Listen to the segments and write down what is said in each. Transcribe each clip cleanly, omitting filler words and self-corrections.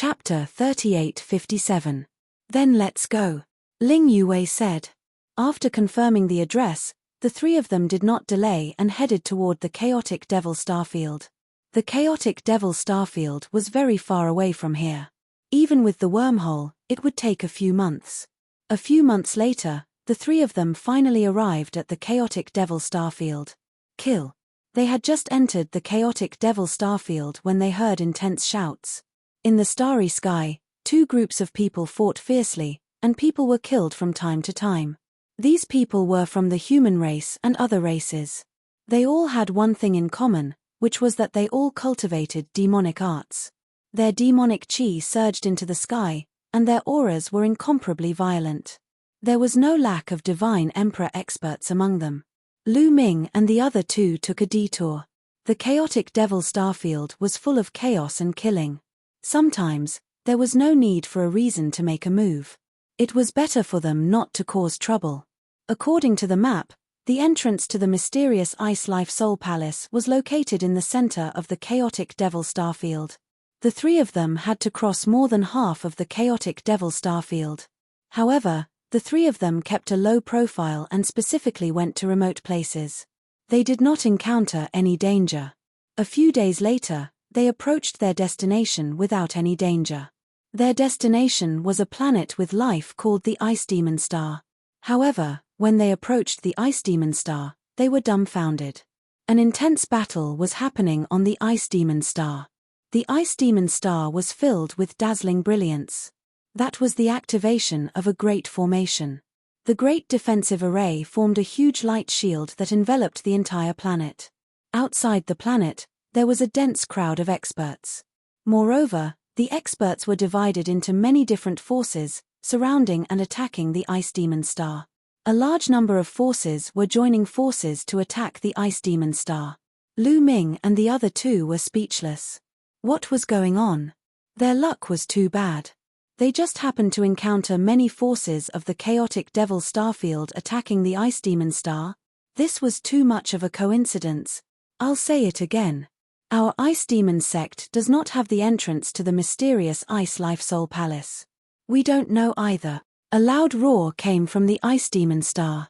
Chapter 3857. Then let's go, Ling Yue said. After confirming the address, the three of them did not delay and headed toward the chaotic devil starfield. The chaotic devil starfield was very far away from here. Even with the wormhole, it would take a few months. A few months later, the three of them finally arrived at the chaotic devil starfield. Kill. They had just entered the chaotic devil starfield when they heard intense shouts. In the starry sky, two groups of people fought fiercely, and people were killed from time to time. These people were from the human race and other races. They all had one thing in common, which was that they all cultivated demonic arts. Their demonic chi surged into the sky, and their auras were incomparably violent. There was no lack of divine emperor experts among them. Lu Ming and the other two took a detour. The chaotic devil starfield was full of chaos and killing. Sometimes, there was no need for a reason to make a move. It was better for them not to cause trouble. According to the map, the entrance to the mysterious Ice Life Soul Palace was located in the center of the chaotic devil starfield. The three of them had to cross more than half of the chaotic devil starfield. However, the three of them kept a low profile and specifically went to remote places. They did not encounter any danger. A few days later, they approached their destination without any danger. Their destination was a planet with life called the Ice Demon Star. However, when they approached the Ice Demon Star, they were dumbfounded. An intense battle was happening on the Ice Demon Star. The Ice Demon Star was filled with dazzling brilliance. That was the activation of a great formation. The Great Defensive Array formed a huge light shield that enveloped the entire planet. Outside the planet, there was a dense crowd of experts. Moreover, the experts were divided into many different forces, surrounding and attacking the Ice Demon Star. A large number of forces were joining forces to attack the Ice Demon Star. Lu Ming and the other two were speechless. What was going on? Their luck was too bad. They just happened to encounter many forces of the chaotic devil starfield attacking the Ice Demon Star. This was too much of a coincidence. I'll say it again. Our Ice Demon sect does not have the entrance to the mysterious Ice Life Soul Palace. We don't know either. A loud roar came from the Ice Demon Star.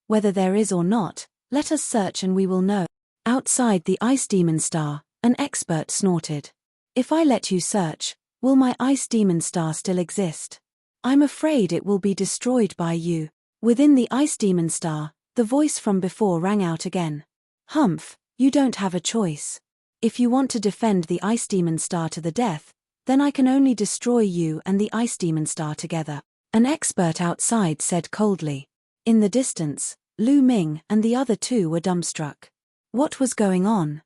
Whether there is or not, let us search and we will know. Outside the Ice Demon Star, an expert snorted. If I let you search, will my Ice Demon Star still exist? I'm afraid it will be destroyed by you. Within the Ice Demon Star, the voice from before rang out again. Humph, you don't have a choice. If you want to defend the Ice Demon Star to the death, then I can only destroy you and the Ice Demon Star together. An expert outside said coldly. In the distance, Lu Ming and the other two were dumbstruck. What was going on?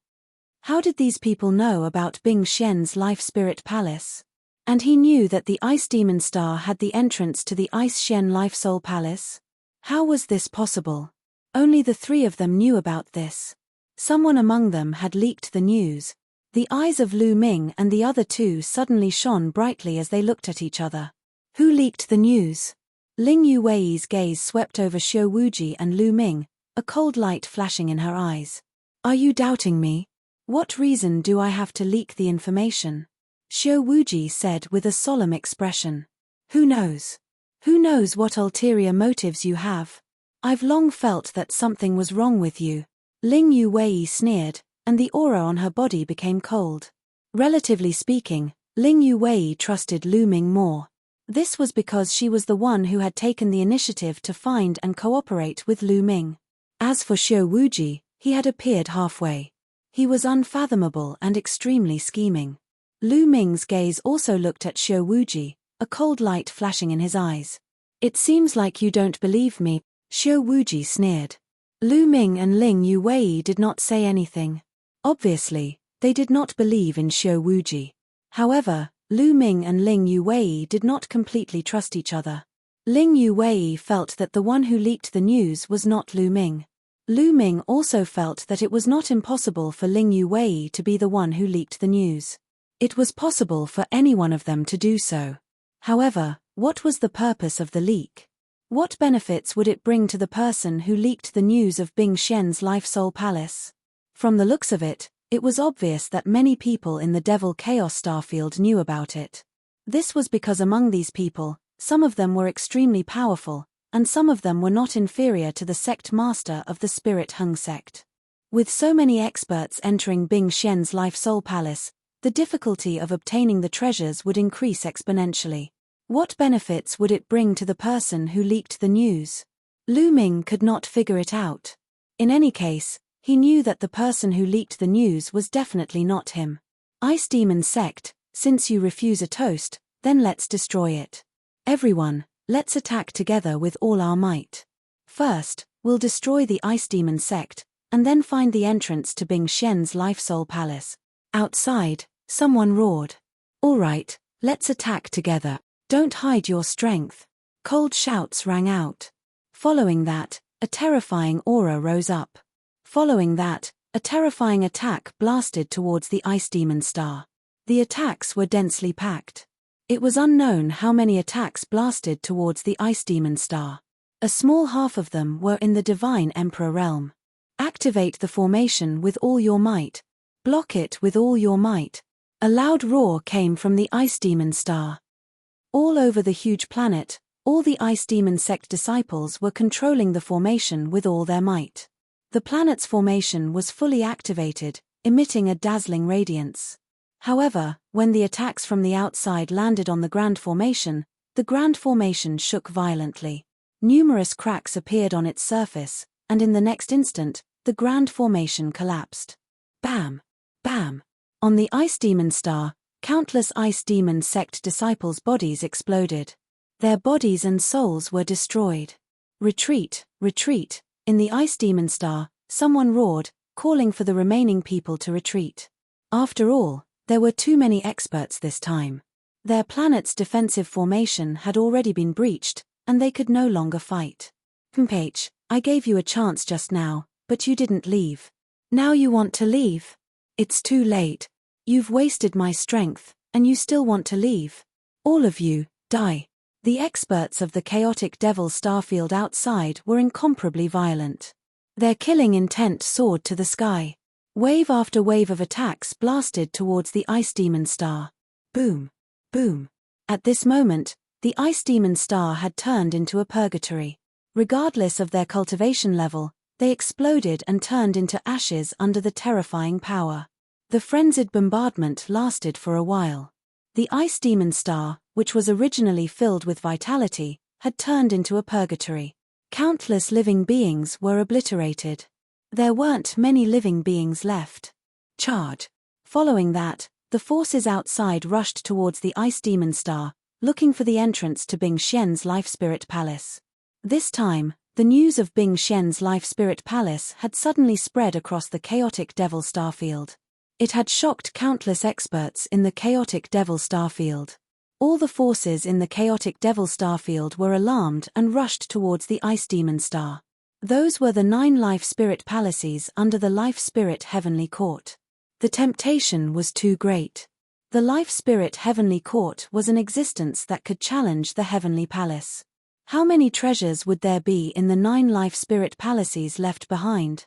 How did these people know about Bing Xian's Life Spirit Palace? And he knew that the Ice Demon Star had the entrance to the Ice Xian Life Soul Palace? How was this possible? Only the three of them knew about this. Someone among them had leaked the news. The eyes of Lu Ming and the other two suddenly shone brightly as they looked at each other. Who leaked the news? Ling Yuwei's gaze swept over Xiao Wuji and Lu Ming, a cold light flashing in her eyes. Are you doubting me? What reason do I have to leak the information? Xiao Wuji said with a solemn expression. Who knows? Who knows what ulterior motives you have? I've long felt that something was wrong with you. Ling Yuwei sneered, and the aura on her body became cold. Relatively speaking, Ling Yuwei trusted Lu Ming more. This was because she was the one who had taken the initiative to find and cooperate with Lu Ming. As for Xiao Wuji, he had appeared halfway. He was unfathomable and extremely scheming. Lu Ming's gaze also looked at Xiao Wuji, a cold light flashing in his eyes. It seems like you don't believe me, Xiao Wuji sneered. Lu Ming and Ling Yuwei did not say anything. Obviously, they did not believe in Xiao Wuji. However, Lu Ming and Ling Yuwei did not completely trust each other. Ling Yuwei felt that the one who leaked the news was not Lu Ming. Lu Ming also felt that it was not impossible for Ling Yuwei to be the one who leaked the news. It was possible for any one of them to do so. However, what was the purpose of the leak? What benefits would it bring to the person who leaked the news of Bing Xian's Life Soul Palace? From the looks of it, It was obvious that many people in the Devil Chaos Starfield knew about it. This was because among these people, some of them were extremely powerful, and some of them were not inferior to the sect master of the Spirit Hung sect. With so many experts entering Bing Xian's Life Soul Palace, the difficulty of obtaining the treasures would increase exponentially. What benefits would it bring to the person who leaked the news? Lu Ming could not figure it out. In any case, he knew that the person who leaked the news was definitely not him. Ice Demon Sect, since you refuse a toast, then let's destroy it. Everyone, let's attack together with all our might. First, we'll destroy the Ice Demon Sect, and then find the entrance to Bing Xian's Life Soul Palace. Outside, someone roared. All right, let's attack together. Don't hide your strength. Cold shouts rang out. Following that, a terrifying aura rose up. Following that, a terrifying attack blasted towards the Ice Demon Star. The attacks were densely packed. It was unknown how many attacks blasted towards the Ice Demon Star. A small half of them were in the Divine Emperor realm. Activate the formation with all your might. Block it with all your might. A loud roar came from the Ice Demon Star. All over the huge planet, all the Ice Demon Sect disciples were controlling the formation with all their might. The planet's formation was fully activated, emitting a dazzling radiance. However, when the attacks from the outside landed on the Grand Formation, the Grand Formation shook violently. Numerous cracks appeared on its surface, and in the next instant, the Grand Formation collapsed. Bam! Bam! On the Ice Demon Star, countless Ice Demon Sect disciples' bodies exploded. Their bodies and souls were destroyed. Retreat! Retreat! In the Ice Demon Star, someone roared, calling for the remaining people to retreat. After all, there were too many experts this time. Their planet's defensive formation had already been breached, and they could no longer fight. H, I gave you a chance just now, but you didn't leave. Now you want to leave? It's too late. You've wasted my strength, and you still want to leave. All of you, die. The experts of the chaotic Devil Starfield outside were incomparably violent. Their killing intent soared to the sky. Wave after wave of attacks blasted towards the Ice Demon Star. Boom! Boom! At this moment, the Ice Demon Star had turned into a purgatory. Regardless of their cultivation level, they exploded and turned into ashes under the terrifying power. The frenzied bombardment lasted for a while. The Ice Demon Star, which was originally filled with vitality, had turned into a purgatory. Countless living beings were obliterated. There weren't many living beings left. Charge! Following that, the forces outside rushed towards the Ice Demon Star, looking for the entrance to Bing Xian's Life Spirit Palace. This time, the news of Bing Xian's Life Spirit Palace had suddenly spread across the chaotic Devil Starfield. It had shocked countless experts in the chaotic Devil Starfield. All the forces in the chaotic Devil Starfield were alarmed and rushed towards the Ice Demon Star. Those were the 9 Life Spirit Palaces under the Life Spirit Heavenly Court. The temptation was too great. The Life Spirit Heavenly Court was an existence that could challenge the Heavenly Palace. How many treasures would there be in the 9 Life Spirit Palaces left behind?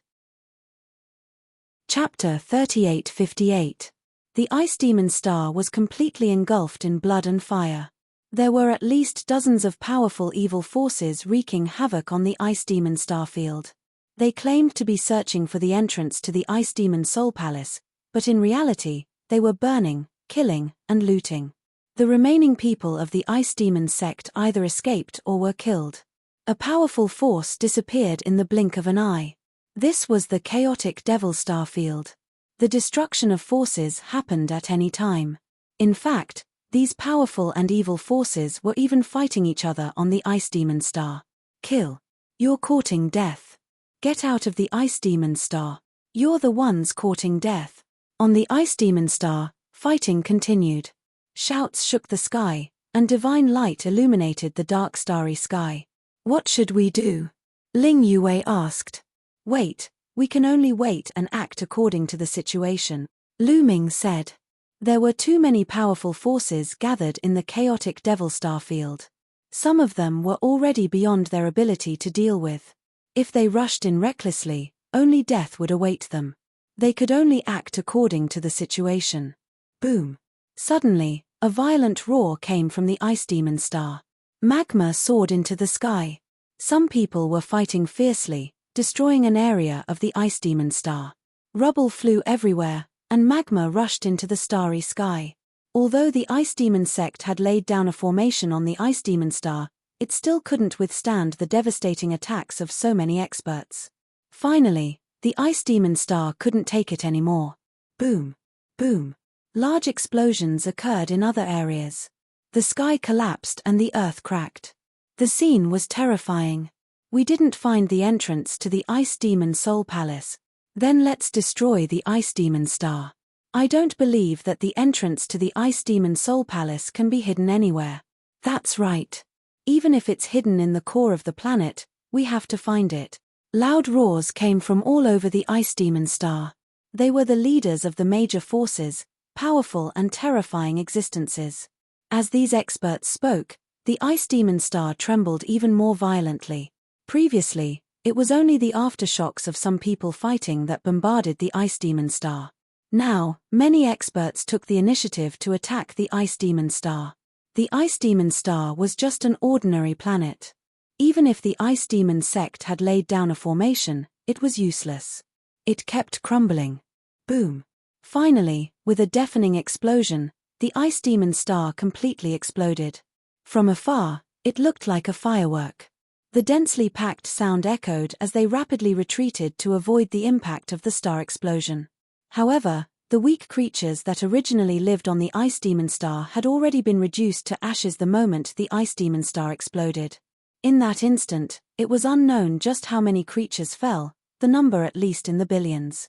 Chapter 3858. The Ice Demon Star was completely engulfed in blood and fire. There were at least dozens of powerful evil forces wreaking havoc on the Ice Demon Starfield. They claimed to be searching for the entrance to the Ice Demon Soul Palace, but in reality, they were burning, killing, and looting. The remaining people of the Ice Demon sect either escaped or were killed. A powerful force disappeared in the blink of an eye. This was the chaotic Devil Starfield. The destruction of forces happened at any time. In fact, these powerful and evil forces were even fighting each other on the Ice Demon Star. Kill. You're courting death. Get out of the Ice Demon Star. You're the ones courting death. On the Ice Demon Star, fighting continued. Shouts shook the sky, and divine light illuminated the dark starry sky. What should we do? Ling Yue asked. Wait, we can only wait and act according to the situation, Lu Ming said. There were too many powerful forces gathered in the chaotic Devil Starfield. Some of them were already beyond their ability to deal with. If they rushed in recklessly, only death would await them. They could only act according to the situation. Boom. Suddenly, a violent roar came from the ice demon star. Magma soared into the sky. Some people were fighting fiercely, destroying an area of the ice demon star. Rubble flew everywhere, and magma rushed into the starry sky. Although the ice demon sect had laid down a formation on the ice demon star, it still couldn't withstand the devastating attacks of so many experts. Finally, the ice demon star couldn't take it anymore. Boom. Boom. Large explosions occurred in other areas. The sky collapsed and the earth cracked. The scene was terrifying. We didn't find the entrance to the Ice Demon Soul Palace. Then let's destroy the Ice Demon Star. I don't believe that the entrance to the Ice Demon Soul Palace can be hidden anywhere. That's right. Even if it's hidden in the core of the planet, we have to find it. Loud roars came from all over the Ice Demon Star. They were the leaders of the major forces, powerful and terrifying existences. As these experts spoke, the Ice Demon Star trembled even more violently. Previously, it was only the aftershocks of some people fighting that bombarded the Ice Demon Star. Now, many experts took the initiative to attack the Ice Demon Star. The Ice Demon Star was just an ordinary planet. Even if the Ice Demon sect had laid down a formation, it was useless. It kept crumbling. Boom. Finally, with a deafening explosion, the Ice Demon Star completely exploded. From afar, it looked like a firework. The densely packed sound echoed as they rapidly retreated to avoid the impact of the star explosion. However, the weak creatures that originally lived on the Ice Demon Star had already been reduced to ashes the moment the Ice Demon Star exploded. In that instant, it was unknown just how many creatures fell, the number at least in the billions.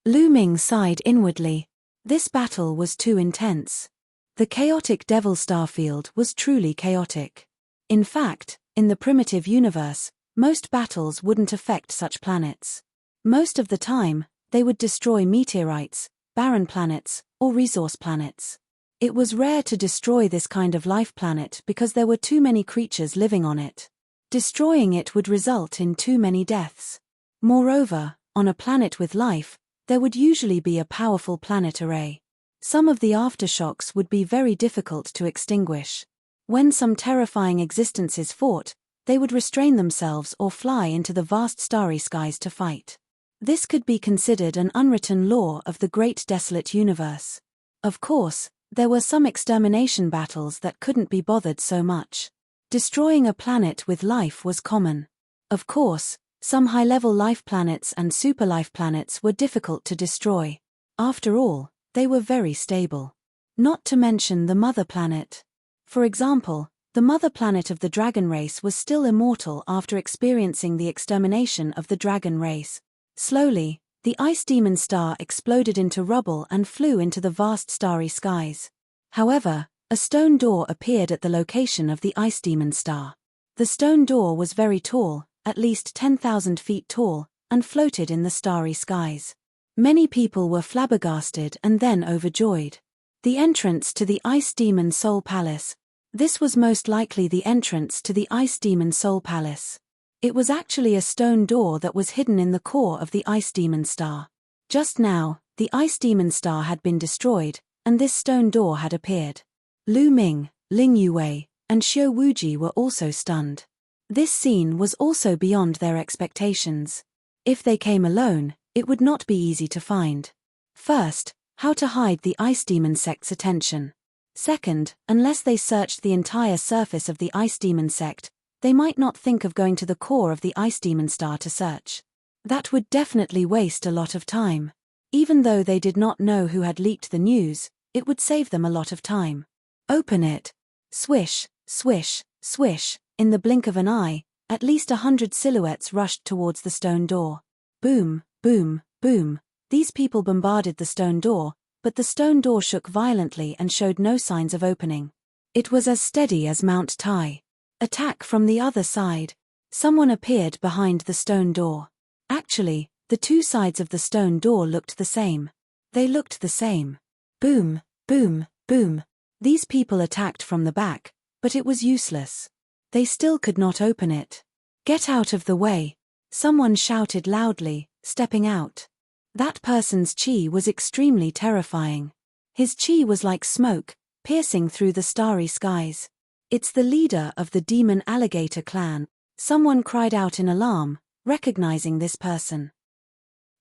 Lu Ming sighed inwardly. This battle was too intense. The chaotic Devil Starfield was truly chaotic. In fact, in the primitive universe, most battles wouldn't affect such planets. Most of the time, they would destroy meteorites, barren planets, or resource planets. It was rare to destroy this kind of life planet because there were too many creatures living on it. Destroying it would result in too many deaths. Moreover, on a planet with life, there would usually be a powerful planet array. Some of the aftershocks would be very difficult to extinguish. When some terrifying existences fought, they would restrain themselves or fly into the vast starry skies to fight. This could be considered an unwritten law of the great desolate universe. Of course, there were some extermination battles that couldn't be bothered so much. Destroying a planet with life was common. Of course, some high-level life planets and super-life planets were difficult to destroy. After all, they were very stable. Not to mention the mother planet. For example, the mother planet of the dragon race was still immortal after experiencing the extermination of the dragon race. Slowly, the Ice Demon Star exploded into rubble and flew into the vast starry skies. However, a stone door appeared at the location of the Ice Demon Star. The stone door was very tall, at least 10,000 feet tall, and floated in the starry skies. Many people were flabbergasted and then overjoyed. The entrance to the Ice Demon Soul Palace. This was most likely the entrance to the Ice Demon Soul Palace. It was actually a stone door that was hidden in the core of the Ice Demon Star. Just now, the Ice Demon Star had been destroyed, and this stone door had appeared. Lu Ming, Ling Yuwei, and Xiao Wuji were also stunned. This scene was also beyond their expectations. If they came alone, it would not be easy to find. First, how to hide the Ice Demon sect's attention. Second, unless they searched the entire surface of the Ice Demon sect, they might not think of going to the core of the Ice Demon Star to search. That would definitely waste a lot of time. Even though they did not know who had leaked the news, it would save them a lot of time. Open it. Swish, swish, swish. In the blink of an eye, at least 100 silhouettes rushed towards the stone door. Boom, boom, boom. These people bombarded the stone door, but the stone door shook violently and showed no signs of opening. It was as steady as Mount Tai. Attack from the other side. Someone appeared behind the stone door. Actually, the two sides of the stone door looked the same. They looked the same. Boom, boom, boom. These people attacked from the back, but it was useless. They still could not open it. Get out of the way. Someone shouted loudly, stepping out. That person's chi was extremely terrifying. His chi was like smoke, piercing through the starry skies. It's the leader of the demon alligator clan, someone cried out in alarm, recognizing this person.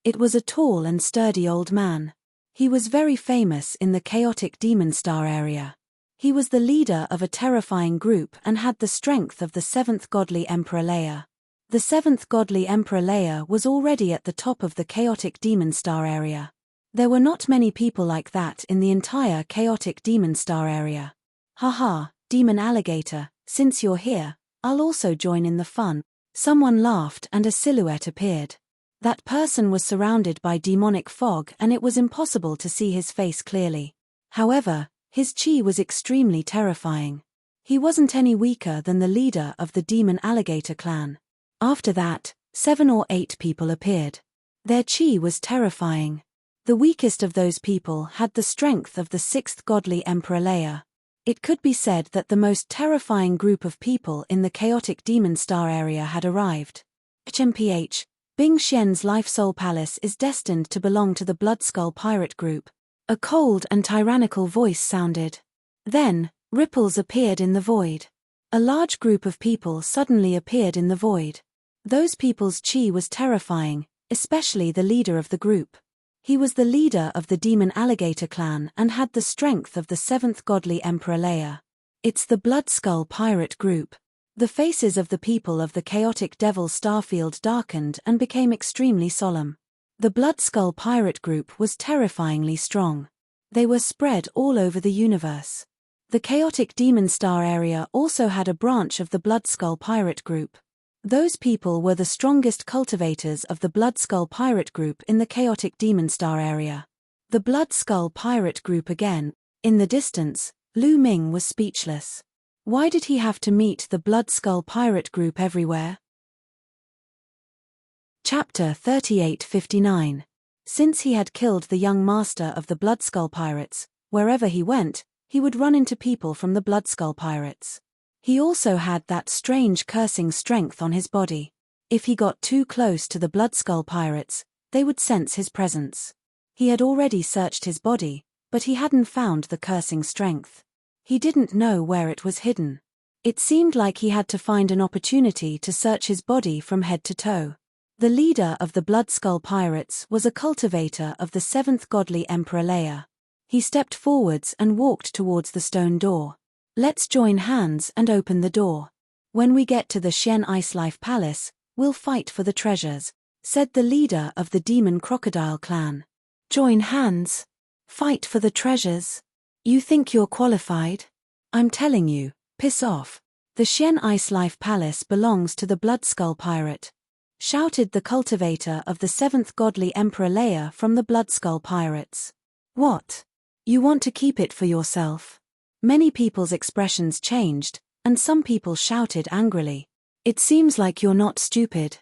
It was a tall and sturdy old man. He was very famous in the chaotic demon star area. He was the leader of a terrifying group and had the strength of the seventh godly Emperor Leia. The seventh godly Emperor Leia was already at the top of the chaotic demon star area. There were not many people like that in the entire chaotic demon star area. Haha, demon alligator, since you're here, I'll also join in the fun. Someone laughed and a silhouette appeared. That person was surrounded by demonic fog and it was impossible to see his face clearly. However, his chi was extremely terrifying. He wasn't any weaker than the leader of the demon alligator clan. After that, 7 or 8 people appeared. Their chi was terrifying. The weakest of those people had the strength of the sixth godly Emperor Leia. It could be said that the most terrifying group of people in the chaotic demon star area had arrived. HMPH, Bing Xian's Life Soul Palace is destined to belong to the Blood Skull Pirate Group. A cold and tyrannical voice sounded. Then, ripples appeared in the void. A large group of people suddenly appeared in the void. Those people's chi was terrifying, especially the leader of the group. He was the leader of the demon alligator clan and had the strength of the seventh godly Emperor Leia. It's the Blood Skull Pirate Group. The faces of the people of the chaotic devil starfield darkened and became extremely solemn. The Blood Skull Pirate Group was terrifyingly strong. They were spread all over the universe. The chaotic demon star area also had a branch of the Blood Skull Pirate Group. Those people were the strongest cultivators of the Blood Skull Pirate Group in the chaotic demon star area. The Blood Skull Pirate Group again. In the distance, Lu Ming was speechless. Why did he have to meet the Blood Skull Pirate Group everywhere? Chapter 3859. Since he had killed the young master of the Blood Skull Pirates, wherever he went, he would run into people from the Blood Skull Pirates. He also had that strange cursing strength on his body. If he got too close to the Blood Skull Pirates, they would sense his presence. He had already searched his body, but he hadn't found the cursing strength. He didn't know where it was hidden. It seemed like he had to find an opportunity to search his body from head to toe. The leader of the Blood Skull Pirates was a cultivator of the seventh godly Emperor Leia. He stepped forwards and walked towards the stone door. Let's join hands and open the door. When we get to the Xian Ice Life Palace, we'll fight for the treasures, said the leader of the Demon Crocodile clan. Join hands? Fight for the treasures? You think you're qualified? I'm telling you, piss off. The Xian Ice Life Palace belongs to the Blood Skull Pirate, shouted the cultivator of the seventh godly Emperor Leia from the Blood Skull Pirates. What? You want to keep it for yourself? Many people's expressions changed, and some people shouted angrily. It seems like you're not stupid.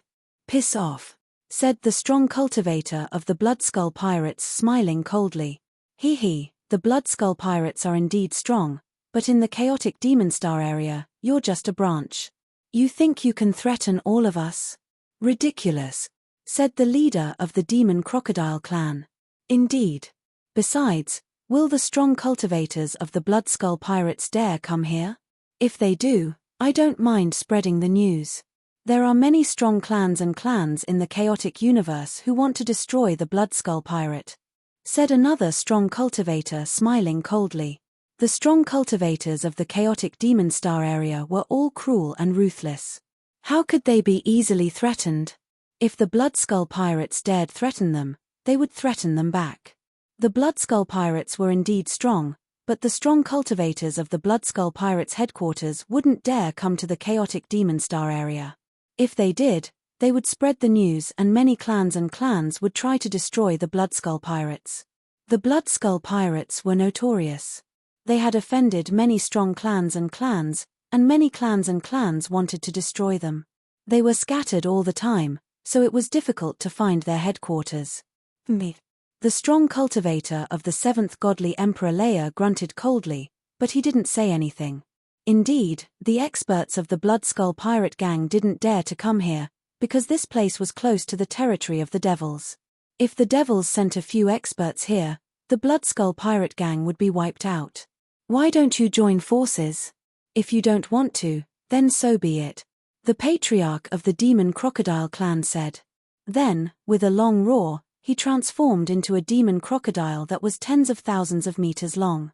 Piss off, said the strong cultivator of the Blood Skull Pirates, smiling coldly. Hee, the Blood Skull Pirates are indeed strong, but in the chaotic demon star area, you're just a branch. You think you can threaten all of us? Ridiculous, said the leader of the Demon Crocodile clan. Indeed. Besides, will the strong cultivators of the Blood Skull Pirates dare come here? If they do, I don't mind spreading the news. There are many strong clans in the chaotic universe who want to destroy the Blood Skull Pirate, said another strong cultivator, smiling coldly. The strong cultivators of the chaotic demon star area were all cruel and ruthless. How could they be easily threatened? If the Blood Skull Pirates dared threaten them, they would threaten them back. The Blood Skull Pirates were indeed strong, but the strong cultivators of the Blood Skull Pirates headquarters wouldn't dare come to the chaotic demon star area. If they did, they would spread the news and many clans would try to destroy the Blood Skull Pirates. The Blood Skull Pirates were notorious. They had offended many strong clans, and many clans wanted to destroy them. They were scattered all the time, so it was difficult to find their headquarters. The strong cultivator of the seventh godly Emperor Leia grunted coldly, but he didn't say anything. Indeed, the experts of the Blood Skull Pirate gang didn't dare to come here, because this place was close to the territory of the devils. If the devils sent a few experts here, the Bloodskull pirate gang would be wiped out. Why don't you join forces? If you don't want to, then so be it, the patriarch of the demon crocodile clan said. Then, with a long roar, he transformed into a demon crocodile that was tens of thousands of meters long.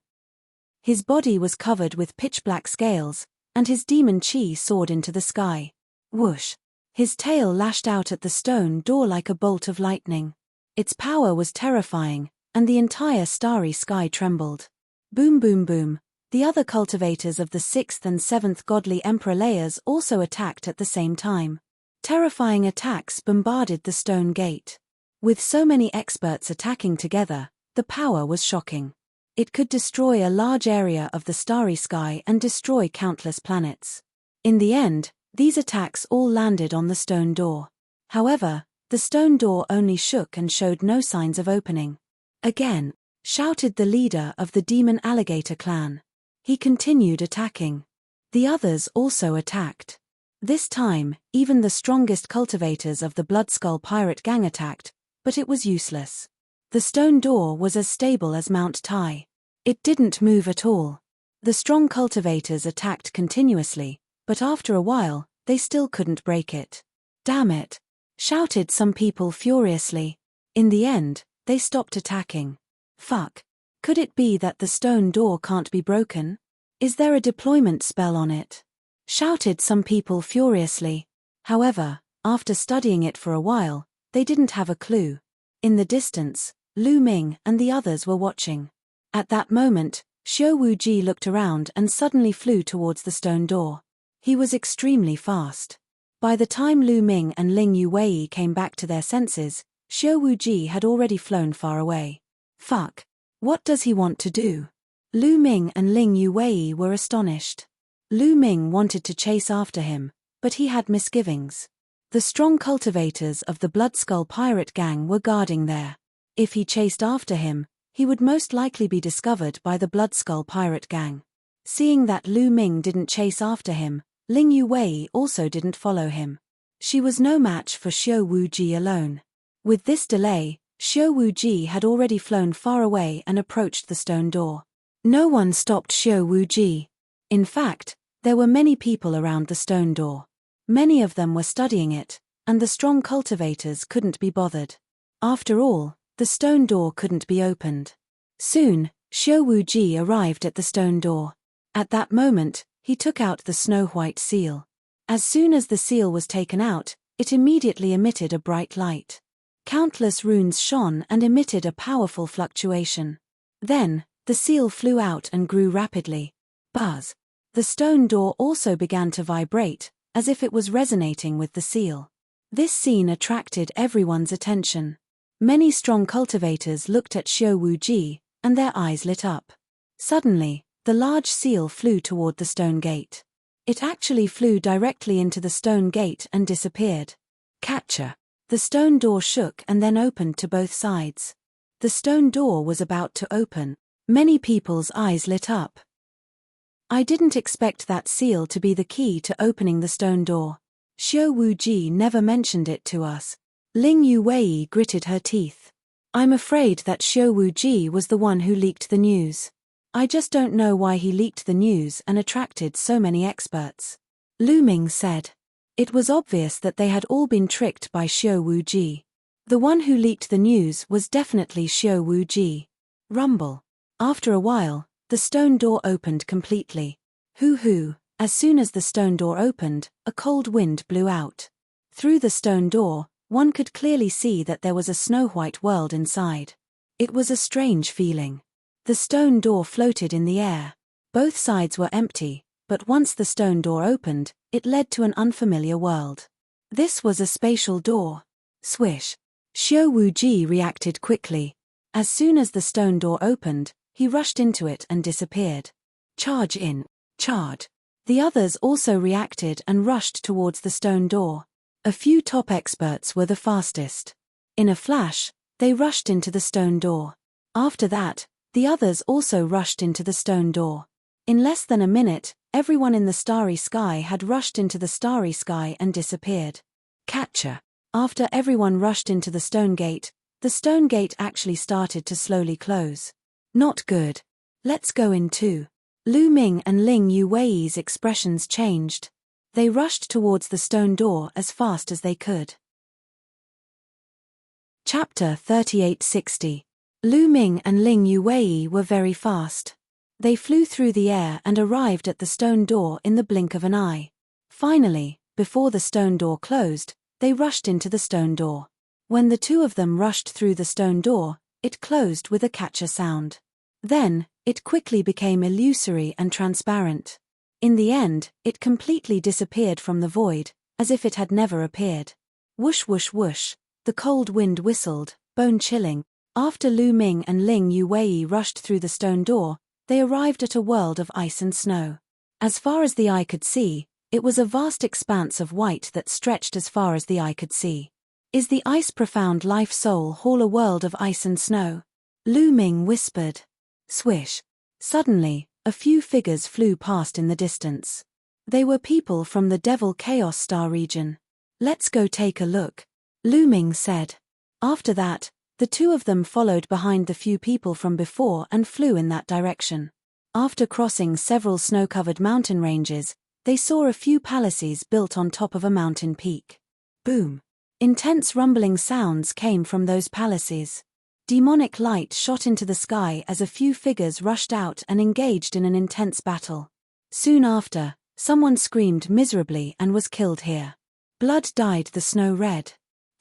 His body was covered with pitch-black scales, and his demon chi soared into the sky. Whoosh! His tail lashed out at the stone door like a bolt of lightning. Its power was terrifying, and the entire starry sky trembled. Boom boom boom! The other cultivators of the 6th and 7th godly emperor layers also attacked at the same time. Terrifying attacks bombarded the stone gate. With so many experts attacking together, the power was shocking. It could destroy a large area of the starry sky and destroy countless planets. In the end, these attacks all landed on the stone door. However, the stone door only shook and showed no signs of opening. Again, shouted the leader of the demon alligator clan. He continued attacking. The others also attacked. This time, even the strongest cultivators of the Bloodskull pirate gang attacked, but it was useless. The stone door was as stable as Mount Tai. It didn't move at all. The strong cultivators attacked continuously, but after a while, they still couldn't break it. Damn it! Shouted some people furiously. In the end, they stopped attacking. Fuck. Could it be that the stone door can't be broken? Is there a deployment spell on it? Shouted some people furiously. However, after studying it for a while, they didn't have a clue. In the distance, Lu Ming and the others were watching. At that moment, Xiao Wuji looked around and suddenly flew towards the stone door. He was extremely fast. By the time Lu Ming and Ling Yuwei came back to their senses, Xiao Wuji had already flown far away. Fuck. What does he want to do? Lu Ming and Ling Yuwei were astonished. Lu Ming wanted to chase after him, but he had misgivings. The strong cultivators of the Bloodskull pirate gang were guarding there. If he chased after him, he would most likely be discovered by the Bloodskull pirate gang. Seeing that Lu Ming didn't chase after him, Ling Yuwei also didn't follow him. She was no match for Xiao Wuji alone. With this delay, Xiao Wuji had already flown far away and approached the stone door. No one stopped Xiao Wuji. In fact, there were many people around the stone door. Many of them were studying it, and the strong cultivators couldn't be bothered. After all, the stone door couldn't be opened. Soon, Xiao Wuji arrived at the stone door. At that moment, he took out the snow-white seal. As soon as the seal was taken out, it immediately emitted a bright light. Countless runes shone and emitted a powerful fluctuation. Then, the seal flew out and grew rapidly. Buzz! The stone door also began to vibrate, as if it was resonating with the seal. This scene attracted everyone's attention. Many strong cultivators looked at Xiao Wuji, and their eyes lit up. Suddenly, the large seal flew toward the stone gate. It actually flew directly into the stone gate and disappeared. Catcher! The stone door shook and then opened to both sides. The stone door was about to open. Many people's eyes lit up. I didn't expect that seal to be the key to opening the stone door. Xiao Wuji never mentioned it to us. Ling Yuwei gritted her teeth. I'm afraid that Xiao Wuji was the one who leaked the news. I just don't know why he leaked the news and attracted so many experts. Lu Ming said. It was obvious that they had all been tricked by Xiao Wuji. The one who leaked the news was definitely Xiao Wuji. Rumble. After a while, the stone door opened completely. Hoo-hoo, as soon as the stone door opened, a cold wind blew out. Through the stone door, one could clearly see that there was a snow-white world inside. It was a strange feeling. The stone door floated in the air. Both sides were empty, but once the stone door opened, it led to an unfamiliar world. This was a spatial door. Swish. Xiao Wuji reacted quickly. As soon as the stone door opened, he rushed into it and disappeared. Charge in. Charge. The others also reacted and rushed towards the stone door. A few top experts were the fastest. In a flash, they rushed into the stone door. After that, the others also rushed into the stone door. In less than a minute, everyone in the starry sky had rushed into the starry sky and disappeared. Catcher. After everyone rushed into the stone gate, The stone gate actually started to slowly close. Not good. Let's go in too. Lu Ming and Ling Yuwei's expressions changed. They rushed towards the stone door as fast as they could. Chapter 3860. Lu Ming and Ling Yuwei were very fast. They flew through the air and arrived at the stone door in the blink of an eye. Finally, before the stone door closed, they rushed into the stone door. When the two of them rushed through the stone door, it closed with a catcher sound. Then, it quickly became illusory and transparent. In the end, it completely disappeared from the void, as if it had never appeared. Whoosh whoosh whoosh, the cold wind whistled, bone-chilling. After Lu Ming and Ling Yuwei rushed through the stone door, they arrived at a world of ice and snow. As far as the eye could see, it was a vast expanse of white that stretched as far as the eye could see. Is the ice profound life soul hall a world of ice and snow? Lu Ming whispered. Swish. Suddenly, a few figures flew past in the distance. They were people from the Devil Chaos Star region. Let's go take a look, Lu Ming said. After that, the two of them followed behind the few people from before and flew in that direction. After crossing several snow-covered mountain ranges, they saw a few palaces built on top of a mountain peak. Boom! Intense rumbling sounds came from those palaces. Demonic light shot into the sky as a few figures rushed out and engaged in an intense battle. Soon after, someone screamed miserably and was killed here. Blood dyed the snow red.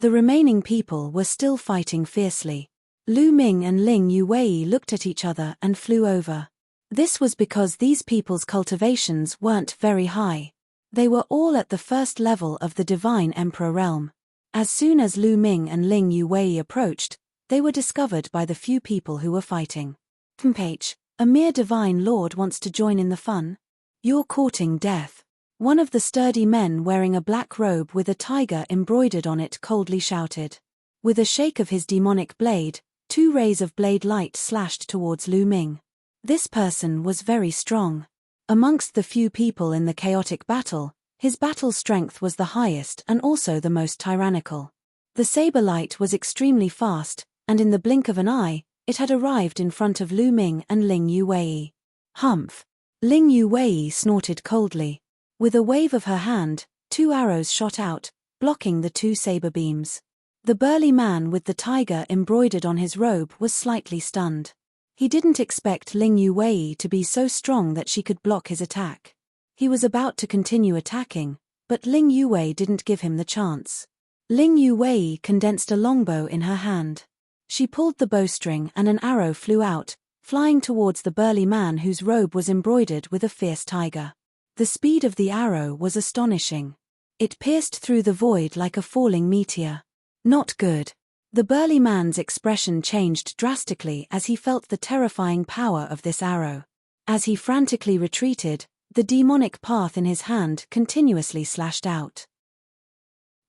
The remaining people were still fighting fiercely. Lu Ming and Ling Yuwei looked at each other and flew over. This was because these people's cultivations weren't very high. They were all at the first level of the Divine Emperor realm. As soon as Lu Ming and Ling Yuwei approached, they were discovered by the few people who were fighting. Ph, a mere divine lord wants to join in the fun? You're courting death. One of the sturdy men wearing a black robe with a tiger embroidered on it coldly shouted. With a shake of his demonic blade, 2 rays of blade light slashed towards Lu Ming. This person was very strong. Amongst the few people in the chaotic battle, his battle strength was the highest and also the most tyrannical. The saber light was extremely fast, and in the blink of an eye, it had arrived in front of Lu Ming and Ling Yuwei. Humph! Ling Yuwei snorted coldly. With a wave of her hand, 2 arrows shot out, blocking the 2 saber beams. The burly man with the tiger embroidered on his robe was slightly stunned. He didn't expect Ling Yuwei to be so strong that she could block his attack. He was about to continue attacking, but Ling Yuwei didn't give him the chance. Ling Yuwei condensed a longbow in her hand. She pulled the bowstring and an arrow flew out, flying towards the burly man whose robe was embroidered with a fierce tiger. The speed of the arrow was astonishing. It pierced through the void like a falling meteor. Not good. The burly man's expression changed drastically as he felt the terrifying power of this arrow. As he frantically retreated, the demonic path in his hand continuously slashed out.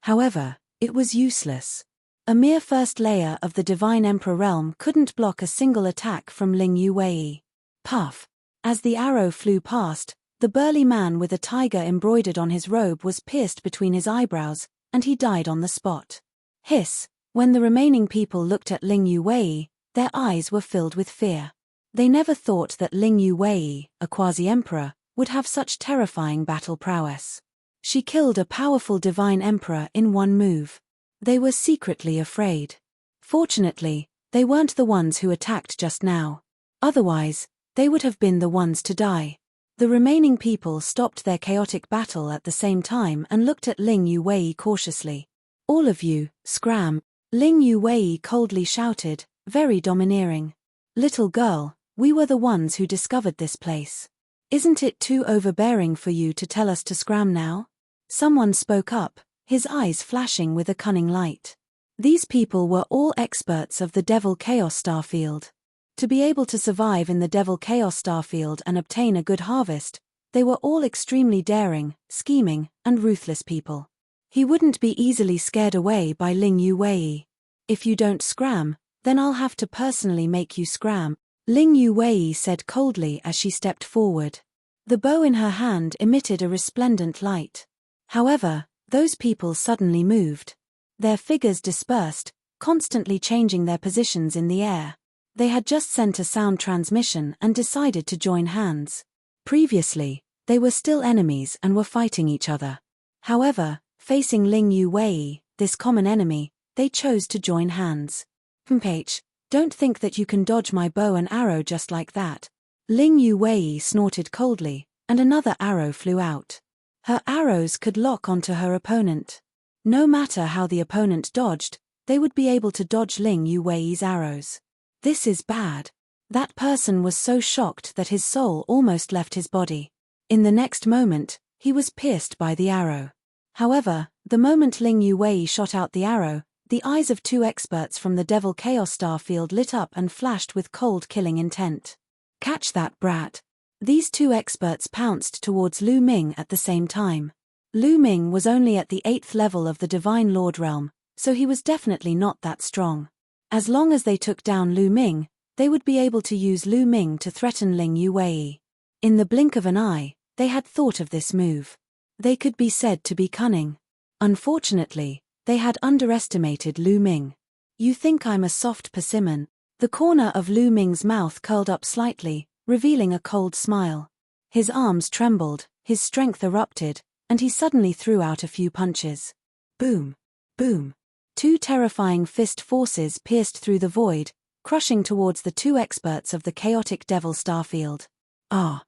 However, it was useless. A mere first layer of the Divine Emperor realm couldn't block a single attack from Ling Yuwei. Puff! As the arrow flew past, the burly man with a tiger embroidered on his robe was pierced between his eyebrows, and he died on the spot. Hiss! When the remaining people looked at Ling Yuwei, their eyes were filled with fear. They never thought that Ling Yuwei, a quasi-emperor, would have such terrifying battle prowess. She killed a powerful divine emperor in one move. They were secretly afraid. Fortunately, they weren't the ones who attacked just now. Otherwise, they would have been the ones to die. The remaining people stopped their chaotic battle at the same time and looked at Ling Yuwei cautiously. All of you, scram! Ling Yuwei coldly shouted, very domineering. Little girl, we were the ones who discovered this place. Isn't it too overbearing for you to tell us to scram now? Someone spoke up, his eyes flashing with a cunning light. These people were all experts of the Devil Chaos Starfield. To be able to survive in the Devil Chaos Starfield and obtain a good harvest, they were all extremely daring, scheming, and ruthless people. He wouldn't be easily scared away by Ling Yuwei. If you don't scram, then I'll have to personally make you scram, Ling Yuwei said coldly as she stepped forward. The bow in her hand emitted a resplendent light. However, those people suddenly moved. Their figures dispersed, constantly changing their positions in the air. They had just sent a sound transmission and decided to join hands. Previously, they were still enemies and were fighting each other. However, facing Ling Yu-wei, this common enemy, they chose to join hands. "H, don't think that you can dodge my bow and arrow just like that." Ling Yu-wei snorted coldly, and another arrow flew out. Her arrows could lock onto her opponent. No matter how the opponent dodged, they would be able to dodge Ling Yu-wei's arrows. This is bad. That person was so shocked that his soul almost left his body. In the next moment, he was pierced by the arrow. However, the moment Ling Yu-wei shot out the arrow, the eyes of two experts from the Devil Chaos Star Field lit up and flashed with cold killing intent. "Catch that brat." These two experts pounced towards Lu Ming at the same time. Lu Ming was only at the 8th level of the Divine Lord realm, so he was definitely not that strong. As long as they took down Lu Ming, they would be able to use Lu Ming to threaten Ling Yu-wei. In the blink of an eye, they had thought of this move. They could be said to be cunning. Unfortunately, they had underestimated Lu Ming. "You think I'm a soft persimmon?" The corner of Lu Ming's mouth curled up slightly, revealing a cold smile. His arms trembled, his strength erupted, and he suddenly threw out a few punches. Boom! Boom! Two terrifying fist forces pierced through the void, crushing towards the two experts of the chaotic Devil Starfield. "Ah!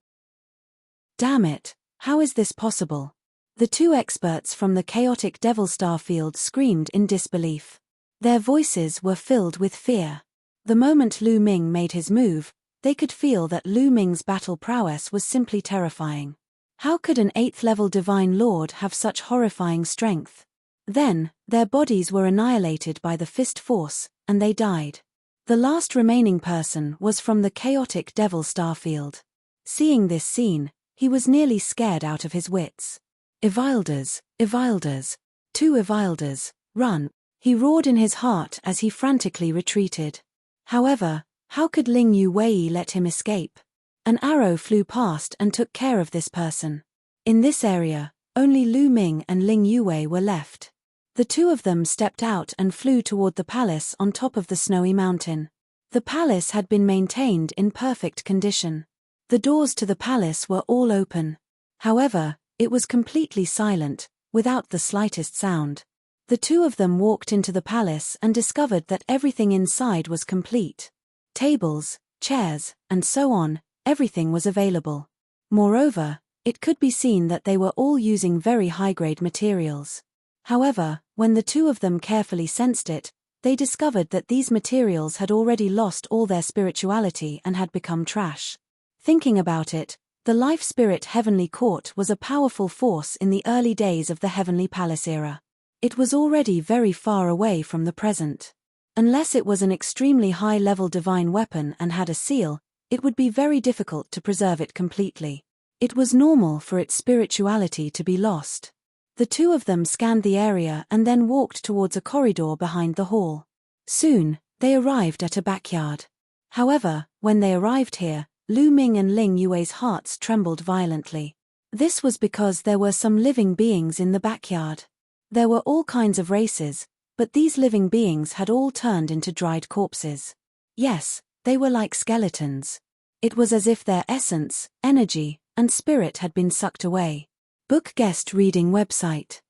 Damn it, how is this possible?" The two experts from the chaotic Devil Starfield screamed in disbelief. Their voices were filled with fear. The moment Lu Ming made his move, they could feel that Lu Ming's battle prowess was simply terrifying. How could an 8th-level Divine Lord have such horrifying strength? Then, their bodies were annihilated by the fist force, and they died. The last remaining person was from the chaotic Devil Starfield. Seeing this scene, he was nearly scared out of his wits. "Evilders, Evilders, two Evilders, run!" he roared in his heart as he frantically retreated. However, how could Ling Yu-wei let him escape? An arrow flew past and took care of this person. In this area, only Lu Ming and Ling Yu-wei were left. The two of them stepped out and flew toward the palace on top of the snowy mountain. The palace had been maintained in perfect condition. The doors to the palace were all open. However, it was completely silent, without the slightest sound. The two of them walked into the palace and discovered that everything inside was complete. Tables, chairs, and so on, everything was available. Moreover, it could be seen that they were all using very high-grade materials. However, when the two of them carefully sensed it, they discovered that these materials had already lost all their spirituality and had become trash. Thinking about it, the Life Spirit Heavenly Court was a powerful force in the early days of the Heavenly Palace era. It was already very far away from the present. Unless it was an extremely high-level divine weapon and had a seal, it would be very difficult to preserve it completely. It was normal for its spirituality to be lost. The two of them scanned the area and then walked towards a corridor behind the hall. Soon, they arrived at a backyard. However, when they arrived here, Lu Ming and Ling Yue's hearts trembled violently. This was because there were some living beings in the backyard. There were all kinds of races, but these living beings had all turned into dried corpses. Yes, they were like skeletons. It was as if their essence, energy, and spirit had been sucked away. Book Guest Reading Website.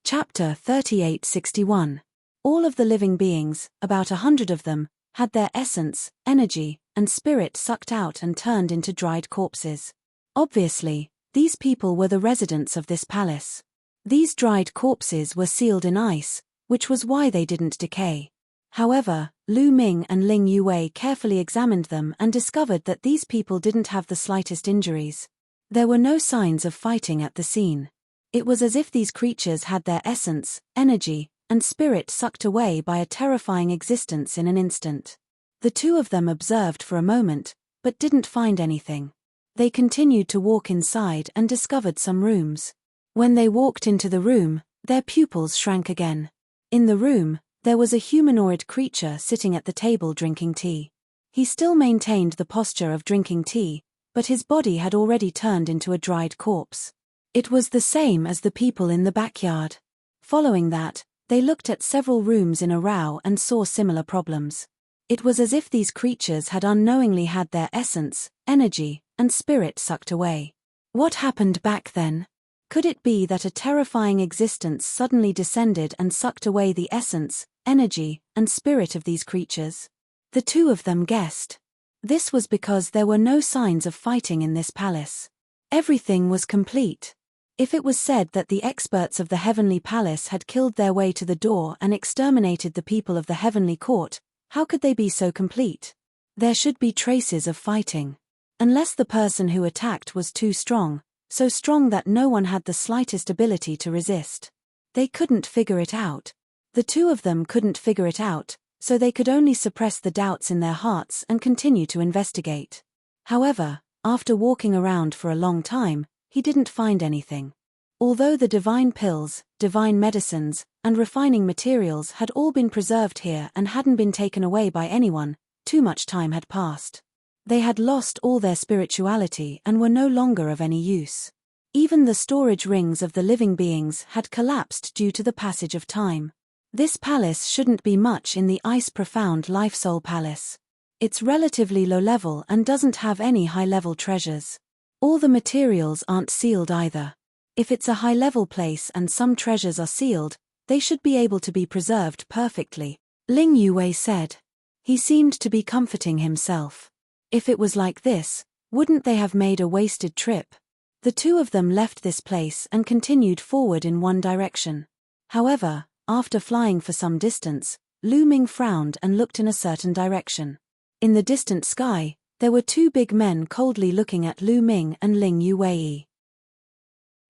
Chapter 3861. All of the living beings, about 100 of them, had their essence, energy, and spirit sucked out and turned into dried corpses. Obviously, these people were the residents of this palace. These dried corpses were sealed in ice, which was why they didn't decay. However, Lu Ming and Ling Yue carefully examined them and discovered that these people didn't have the slightest injuries. There were no signs of fighting at the scene. It was as if these creatures had their essence, energy, and spirit sucked away by a terrifying existence in an instant. The two of them observed for a moment, but didn't find anything. They continued to walk inside and discovered some rooms. When they walked into the room, their pupils shrank again. In the room, there was a humanoid creature sitting at the table drinking tea. He still maintained the posture of drinking tea, but his body had already turned into a dried corpse. It was the same as the people in the backyard. Following that, They looked at several rooms in a row and saw similar problems. It was as if these creatures had unknowingly had their essence, energy, and spirit sucked away. What happened back then? Could it be that a terrifying existence suddenly descended and sucked away the essence, energy, and spirit of these creatures? The two of them guessed. This was because there were no signs of fighting in this palace. Everything was complete. If it was said that the experts of the Heavenly Palace had killed their way to the door and exterminated the people of the Heavenly Court, how could they be so complete? There should be traces of fighting. Unless the person who attacked was too strong, so strong that no one had the slightest ability to resist. They couldn't figure it out. The two of them couldn't figure it out, so they could only suppress the doubts in their hearts and continue to investigate. However, after walking around for a long time, he didn't find anything. Although the divine pills, divine medicines, and refining materials had all been preserved here and hadn't been taken away by anyone, too much time had passed. They had lost all their spirituality and were no longer of any use. Even the storage rings of the living beings had collapsed due to the passage of time. This palace shouldn't be much in the ice profound Life Soul Palace. It's relatively low level and doesn't have any high-level treasures. All the materials aren't sealed either. If it's a high-level place and some treasures are sealed, they should be able to be preserved perfectly, Ling Yue said. He seemed to be comforting himself. If it was like this, wouldn't they have made a wasted trip? The two of them left this place and continued forward in one direction. However, after flying for some distance, Lu Ming frowned and looked in a certain direction. In the distant sky, there were two big men coldly looking at Lu Ming and Ling Yue.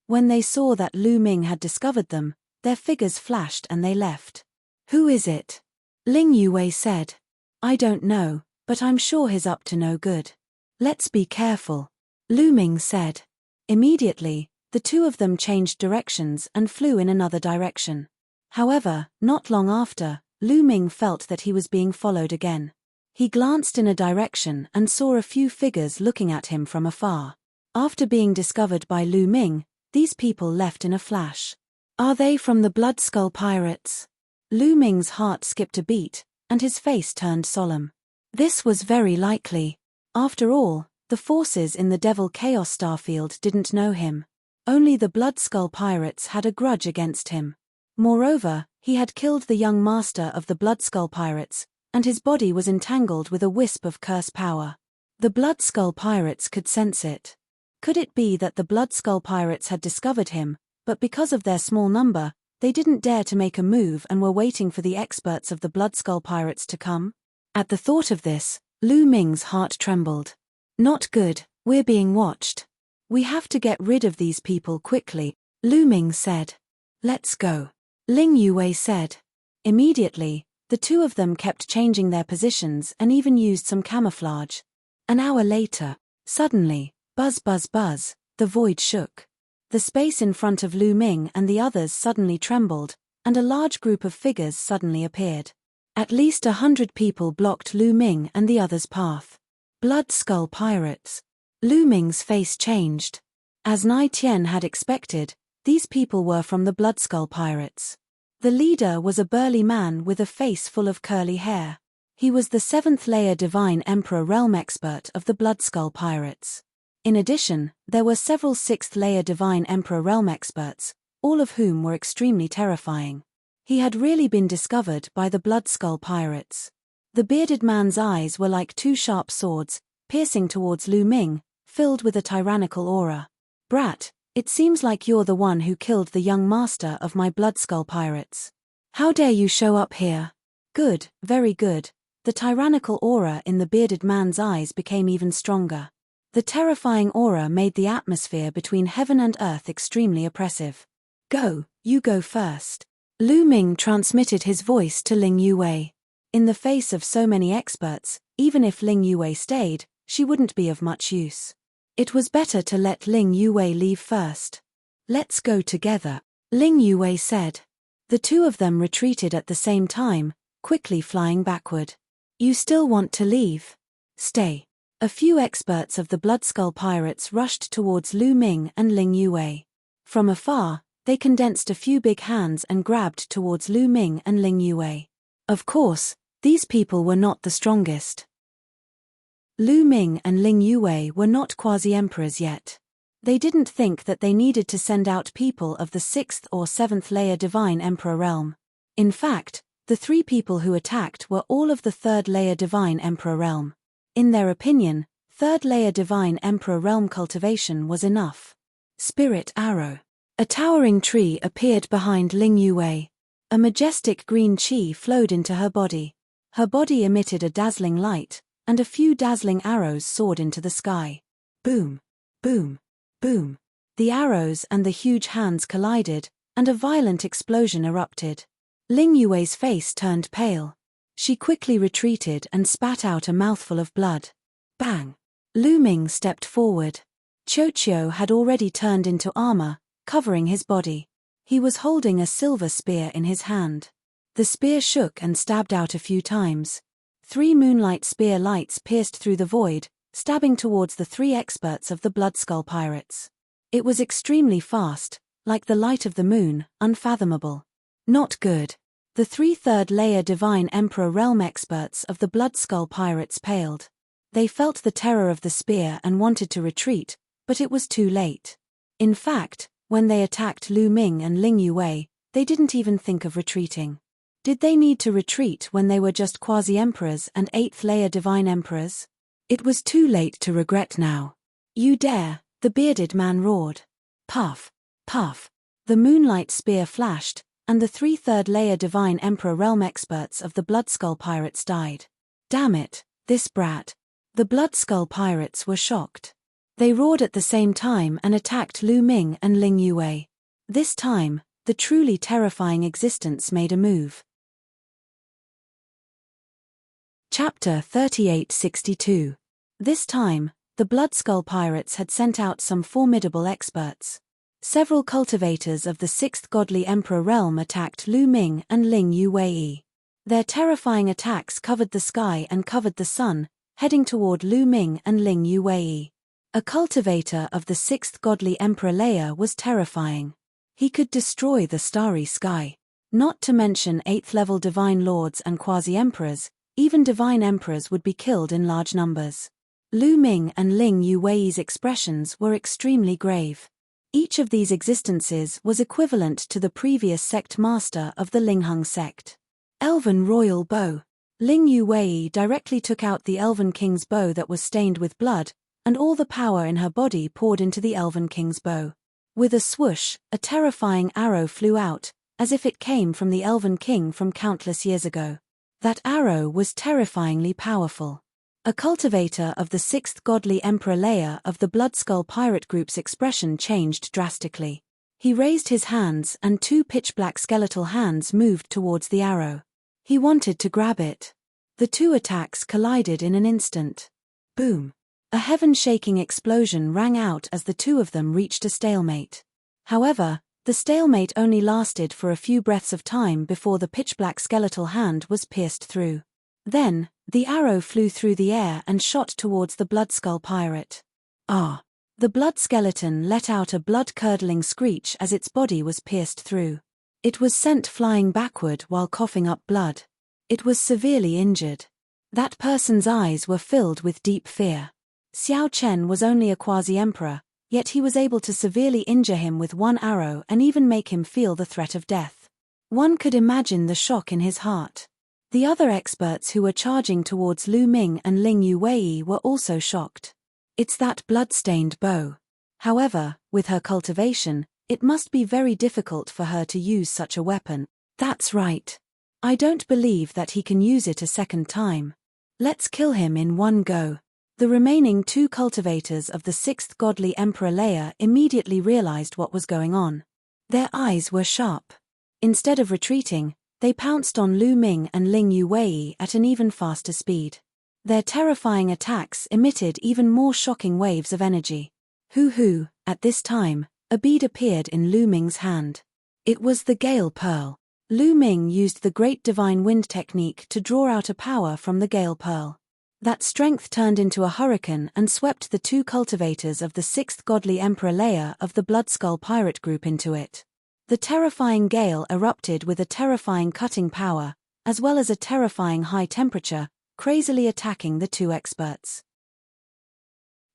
When they saw that Lu Ming had discovered them, their figures flashed and they left. Who is it? Ling Yue said. I don't know, but I'm sure he's up to no good. Let's be careful, Lu Ming said. Immediately, the two of them changed directions and flew in another direction. However, not long after, Lu Ming felt that he was being followed again. He glanced in a direction and saw a few figures looking at him from afar. After being discovered by Lu Ming, these people left in a flash. Are they from the Blood Skull Pirates? Lu Ming's heart skipped a beat, and his face turned solemn. This was very likely. After all, the forces in the Devil Chaos Starfield didn't know him. Only the Blood Skull Pirates had a grudge against him. Moreover, he had killed the young master of the Blood Skull Pirates, and his body was entangled with a wisp of curse power. The Blood Skull Pirates could sense it. Could it be that the Blood Skull Pirates had discovered him, but because of their small number, they didn't dare to make a move and were waiting for the experts of the Blood Skull Pirates to come? At the thought of this, Lu Ming's heart trembled. Not good, we're being watched. We have to get rid of these people quickly, Lu Ming said. Let's go, Ling Yue said. Immediately, the two of them kept changing their positions and even used some camouflage. An hour later, suddenly, buzz buzz buzz, the void shook. The space in front of Lu Ming and the others suddenly trembled, and a large group of figures suddenly appeared. At least 100 people blocked Lu Ming and the others' path. Blood Skull Pirates. Lu Ming's face changed. As Nai Tian had expected, these people were from the Blood Skull Pirates. The leader was a burly man with a face full of curly hair. He was the 7th layer Divine Emperor Realm expert of the Blood Skull Pirates. In addition, there were several 6th layer Divine Emperor Realm experts, all of whom were extremely terrifying. He had really been discovered by the Blood Skull Pirates. The bearded man's eyes were like two sharp swords, piercing towards Lu Ming, filled with a tyrannical aura. Brat, it seems like you're the one who killed the young master of my Blood Skull Pirates. How dare you show up here? Good, very good. The tyrannical aura in the bearded man's eyes became even stronger. The terrifying aura made the atmosphere between heaven and earth extremely oppressive. Go, you go first. Lu Ming transmitted his voice to Ling Yue. In the face of so many experts, even if Ling Yue stayed, she wouldn't be of much use. It was better to let Ling Yue leave first. Let's go together, Ling Yue said. The two of them retreated at the same time, quickly flying backward. You still want to leave? Stay. A few experts of the Blood Skull Pirates rushed towards Lu Ming and Ling Yue. From afar, They condensed a few big hands and grabbed towards Lu Ming and Ling Yue. Of course, these people were not the strongest. Lu Ming and Ling Yue were not quasi-emperors yet. They didn't think that they needed to send out people of the 6th or 7th layer Divine Emperor realm. In fact, the 3 people who attacked were all of the 3rd layer Divine Emperor realm. In their opinion, 3rd layer Divine Emperor realm cultivation was enough. Spirit Arrow. A towering tree appeared behind Ling Yue. A majestic green chi flowed into her body. Her body emitted a dazzling light, and a few dazzling arrows soared into the sky. Boom, boom, boom. The arrows and the huge hands collided, and a violent explosion erupted. Ling Yue's face turned pale. She quickly retreated and spat out a mouthful of blood. Bang! Lu Ming stepped forward. Qiu had already turned into armor, covering his body. He was holding a silver spear in his hand. The spear shook and stabbed out a few times. 3 moonlight spear lights pierced through the void, stabbing towards the 3 experts of the Bloodskull Pirates. It was extremely fast, like the light of the moon, unfathomable. Not good. The 3 3rd-layer Divine Emperor realm experts of the Bloodskull Pirates paled. They felt the terror of the spear and wanted to retreat, but it was too late. In fact, when they attacked Lu Ming and Ling Yue, they didn't even think of retreating. Did they need to retreat when they were just quasi-emperors and 8th-layer Divine Emperors? It was too late to regret now. You dare, the bearded man roared. Puff, puff. The moonlight spear flashed, and the 3 3rd-layer Divine Emperor realm experts of the Bloodskull Pirates died. Damn it, this brat. The Bloodskull Pirates were shocked. They roared at the same time and attacked Lu Ming and Ling Yue. This time, the truly terrifying existence made a move. Chapter 3862. This time, the Bloodskull Pirates had sent out some formidable experts. Several cultivators of the 6th Godly Emperor realm attacked Lu Ming and Ling Yue. Their terrifying attacks covered the sky and covered the sun, heading toward Lu Ming and Ling Yue. A cultivator of the 6th Godly Emperor layer was terrifying. He could destroy the starry sky. Not to mention 8th-level Divine Lords and Quasi-Emperors, even Divine Emperors would be killed in large numbers. Lu Ming and Ling Yue's expressions were extremely grave. Each of these existences was equivalent to the previous sect master of the Linghung sect. Elven Royal Bow. Ling Yue directly took out the Elven King's bow that was stained with blood, and all the power in her body poured into the Elven King's bow. With a swoosh, a terrifying arrow flew out, as if it came from the Elven King from countless years ago. That arrow was terrifyingly powerful. A cultivator of the 6th Godly Emperor layer of the Bloodskull Pirate Group's expression changed drastically. He raised his hands and 2 pitch-black skeletal hands moved towards the arrow. He wanted to grab it. The 2 attacks collided in an instant. Boom! A heaven-shaking explosion rang out as the 2 of them reached a stalemate. However, the stalemate only lasted for a few breaths of time before the pitch-black skeletal hand was pierced through. Then, the arrow flew through the air and shot towards the Bloodskull Pirate. Ah! The blood skeleton let out a blood-curdling screech as its body was pierced through. It was sent flying backward while coughing up blood. It was severely injured. That person's eyes were filled with deep fear. Xiao Chen was only a quasi-emperor, yet he was able to severely injure him with 1 arrow and even make him feel the threat of death. One could imagine the shock in his heart. The other experts who were charging towards Lu Ming and Ling Yue were also shocked. It's that blood-stained bow. However, with her cultivation, it must be very difficult for her to use such a weapon. That's right. I don't believe that he can use it a second time. Let's kill him in one go. The remaining 2 cultivators of the 6th Godly Emperor layer immediately realized what was going on. Their eyes were sharp. Instead of retreating, they pounced on Lu Ming and Ling Yue at an even faster speed. Their terrifying attacks emitted even more shocking waves of energy. Hoo-hoo, at this time, a bead appeared in Lu Ming's hand. It was the Gale Pearl. Lu Ming used the Great Divine Wind technique to draw out a power from the Gale Pearl. That strength turned into a hurricane and swept the 2 cultivators of the 6th Godly Emperor layer of the Bloodskull Pirate Group into it. The terrifying gale erupted with a terrifying cutting power, as well as a terrifying high temperature, crazily attacking the two experts.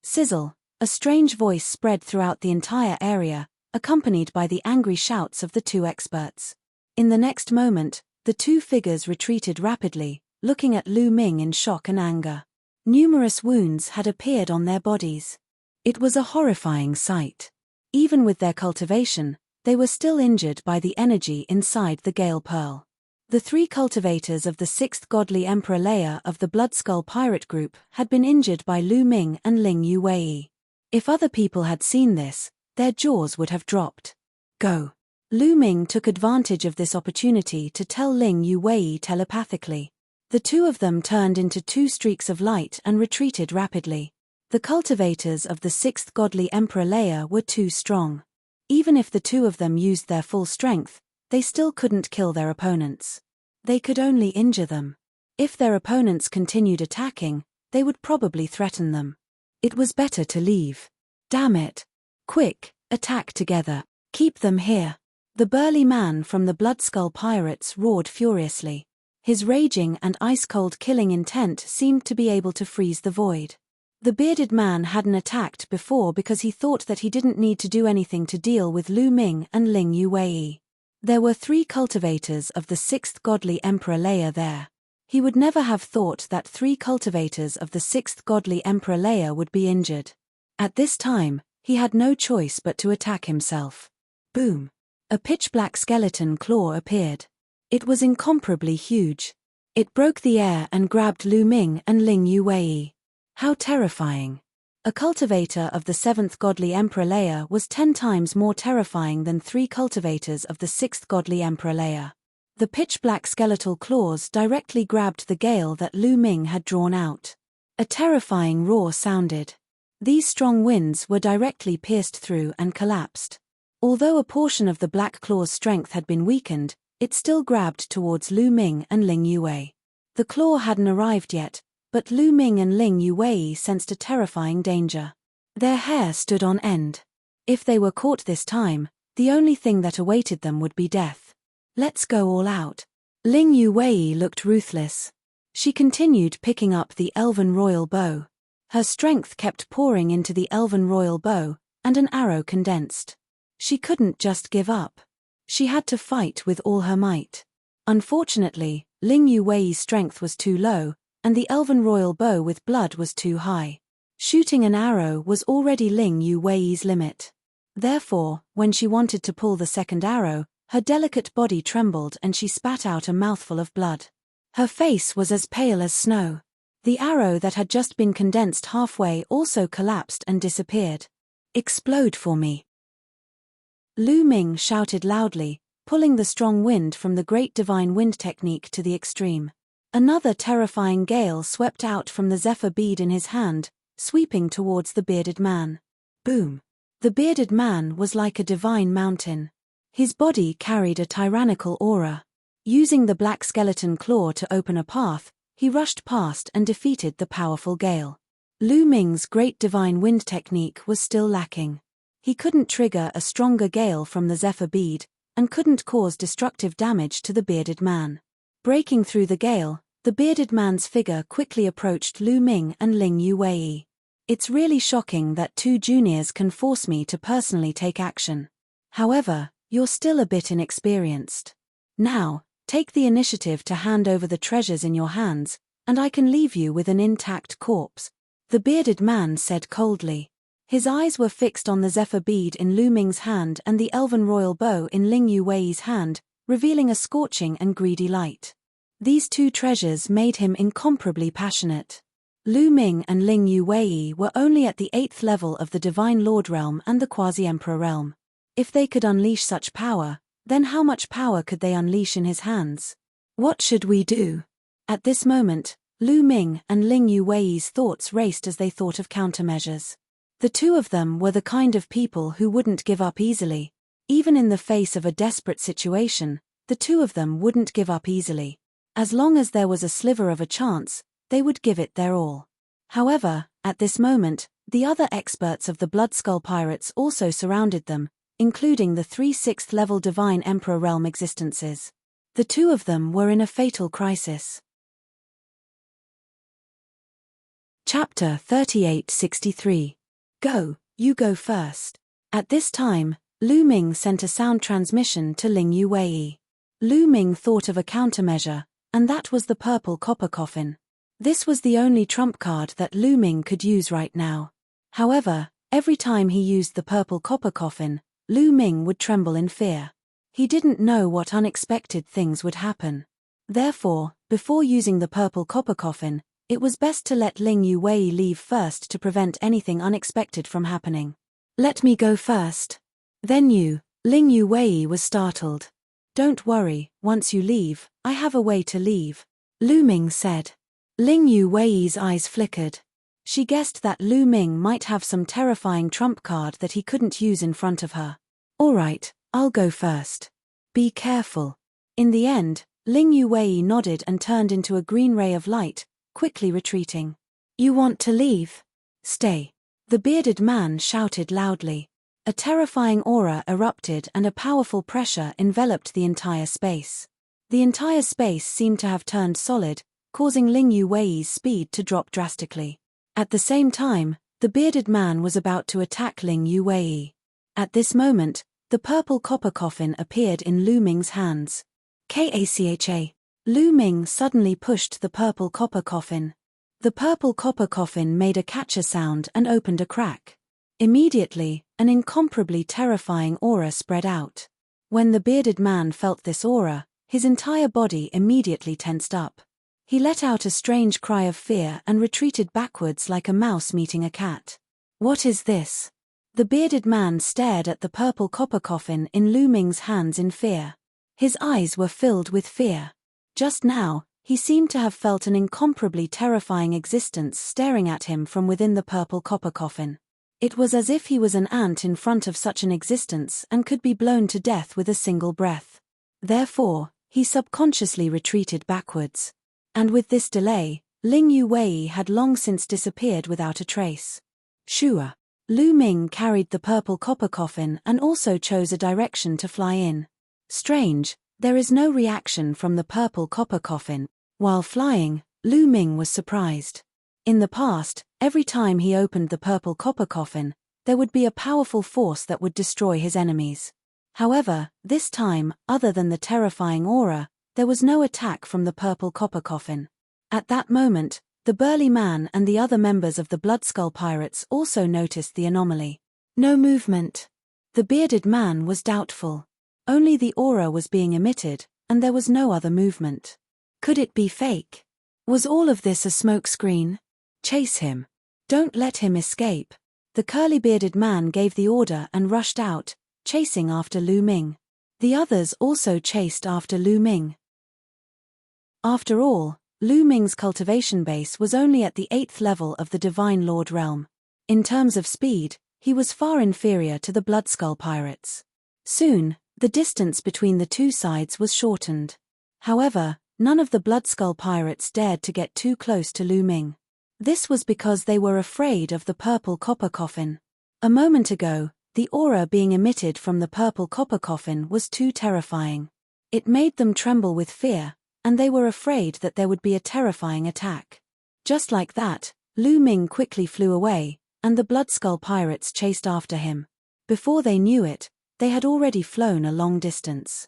Sizzle! A strange voice spread throughout the entire area, accompanied by the angry shouts of the two experts. In the next moment, the two figures retreated rapidly, looking at Lu Ming in shock and anger. Numerous wounds had appeared on their bodies. It was a horrifying sight. Even with their cultivation, they were still injured by the energy inside the Gale Pearl. The three cultivators of the 6th Godly Emperor layer of the Bloodskull Pirate Group had been injured by Lu Ming and Ling Yuwei. If other people had seen this, their jaws would have dropped. Go! Lu Ming took advantage of this opportunity to tell Ling Yuwei telepathically. The two of them turned into two streaks of light and retreated rapidly. The cultivators of the 6th Godly Emperor layer were too strong. Even if the two of them used their full strength, they still couldn't kill their opponents. They could only injure them. If their opponents continued attacking, they would probably threaten them. It was better to leave. Damn it! Quick, attack together. Keep them here. The burly man from the Bloodskull Pirates roared furiously. His raging and ice-cold killing intent seemed to be able to freeze the void. The bearded man hadn't attacked before because he thought that he didn't need to do anything to deal with Lu Ming and Ling Yuwei. There were three cultivators of the 6th Godly Emperor layer there. He would never have thought that three cultivators of the 6th Godly Emperor layer would be injured. At this time, he had no choice but to attack himself. Boom! A pitch-black skeleton claw appeared. It was incomparably huge. It broke the air and grabbed Lu Ming and Ling Yuwei. How terrifying! A cultivator of the 7th Godly Emperor layer was 10 times more terrifying than three cultivators of the 6th Godly Emperor layer. The pitch-black skeletal claws directly grabbed the gale that Lu Ming had drawn out. A terrifying roar sounded. These strong winds were directly pierced through and collapsed. Although a portion of the black claw's strength had been weakened, it still grabbed towards Lu Ming and Ling Yuwei. The claw hadn't arrived yet, but Lu Ming and Ling Yuwei sensed a terrifying danger. Their hair stood on end. If they were caught this time, the only thing that awaited them would be death. Let's go all out. Ling Yuwei looked ruthless. She continued picking up the elven royal bow. Her strength kept pouring into the elven royal bow, and an arrow condensed. She couldn't just give up. She had to fight with all her might. Unfortunately, Ling Yuwei's strength was too low, and the elven royal bow with blood was too high. Shooting an arrow was already Ling Yuwei's limit. Therefore, when she wanted to pull the second arrow, her delicate body trembled and she spat out a mouthful of blood. Her face was as pale as snow. The arrow that had just been condensed halfway also collapsed and disappeared. Explode for me! Lu Ming shouted loudly, pulling the strong wind from the Great Divine Wind technique to the extreme. Another terrifying gale swept out from the zephyr bead in his hand, sweeping towards the bearded man. Boom! The bearded man was like a divine mountain. His body carried a tyrannical aura. Using the black skeleton claw to open a path, he rushed past and defeated the powerful gale. Lu Ming's Great Divine Wind technique was still lacking. He couldn't trigger a stronger gale from the zephyr bead, and couldn't cause destructive damage to the bearded man. Breaking through the gale, the bearded man's figure quickly approached Lu Ming and Ling Yuwei. It's really shocking that two juniors can force me to personally take action. However, you're still a bit inexperienced. Now, take the initiative to hand over the treasures in your hands, and I can leave you with an intact corpse, the bearded man said coldly. His eyes were fixed on the zephyr bead in Lu Ming's hand and the elven royal bow in Ling Yuwei's hand, revealing a scorching and greedy light. These two treasures made him incomparably passionate. Lu Ming and Ling Yuwei were only at the 8th level of the Divine Lord realm and the Quasi-Emperor realm. If they could unleash such power, then how much power could they unleash in his hands? What should we do? At this moment, Lu Ming and Ling Yuwei's thoughts raced as they thought of countermeasures. The two of them were the kind of people who wouldn't give up easily. Even in the face of a desperate situation, the two of them wouldn't give up easily. As long as there was a sliver of a chance, they would give it their all. However, at this moment, the other experts of the Bloodskull Pirates also surrounded them, including the 3 6th-level Divine Emperor realm existences. The two of them were in a fatal crisis. Chapter 3863. Go, you go first. At this time, Lu Ming sent a sound transmission to Ling Yuwei. Lu Ming thought of a countermeasure, and that was the purple copper coffin. This was the only trump card that Lu Ming could use right now. However, every time he used the purple copper coffin, Lu Ming would tremble in fear. He didn't know what unexpected things would happen. Therefore, before using the purple copper coffin, it was best to let Ling Yuwei leave first to prevent anything unexpected from happening. Let me go first. Then you. Ling Yuwei was startled. Don't worry, once you leave, I have a way to leave. Lu Ming said. Ling Yuwei's eyes flickered. She guessed that Lu Ming might have some terrifying trump card that he couldn't use in front of her. All right, I'll go first. Be careful. In the end, Ling Yuwei nodded and turned into a green ray of light, quickly retreating. You want to leave? Stay. The bearded man shouted loudly. A terrifying aura erupted and a powerful pressure enveloped the entire space. The entire space seemed to have turned solid, causing Ling Yuwei's speed to drop drastically. At the same time, the bearded man was about to attack Ling Yuwei. At this moment, the purple copper coffin appeared in Lu Ming's hands. Kacha. Lu Ming suddenly pushed the purple copper coffin. The purple copper coffin made a catcher sound and opened a crack. Immediately, an incomparably terrifying aura spread out. When the bearded man felt this aura, his entire body immediately tensed up. He let out a strange cry of fear and retreated backwards like a mouse meeting a cat. What is this? The bearded man stared at the purple copper coffin in Lu Ming's hands in fear. His eyes were filled with fear. Just now, he seemed to have felt an incomparably terrifying existence staring at him from within the purple copper coffin. It was as if he was an ant in front of such an existence and could be blown to death with a single breath. Therefore, he subconsciously retreated backwards. And with this delay, Ling Yuwei had long since disappeared without a trace. Shua. Lu Ming carried the purple copper coffin and also chose a direction to fly in. Strange, there is no reaction from the purple copper coffin. While flying, Lu Ming was surprised. In the past, every time he opened the purple copper coffin, there would be a powerful force that would destroy his enemies. However, this time, other than the terrifying aura, there was no attack from the purple copper coffin. At that moment, the burly man and the other members of the Bloodskull Pirates also noticed the anomaly. No movement. The bearded man was doubtful. Only the aura was being emitted, and there was no other movement. Could it be fake? Was all of this a smokescreen? Chase him. Don't let him escape. The curly-bearded man gave the order and rushed out, chasing after Lu Ming. The others also chased after Lu Ming. After all, Lu Ming's cultivation base was only at the 8th level of the Divine Lord realm. In terms of speed, he was far inferior to the Bloodskull Pirates. Soon, the distance between the two sides was shortened. However, none of the Bloodskull Pirates dared to get too close to Lu Ming. This was because they were afraid of the purple copper coffin. A moment ago, the aura being emitted from the purple copper coffin was too terrifying. It made them tremble with fear, and they were afraid that there would be a terrifying attack. Just like that, Lu Ming quickly flew away, and the Bloodskull Pirates chased after him. Before they knew it, they had already flown a long distance.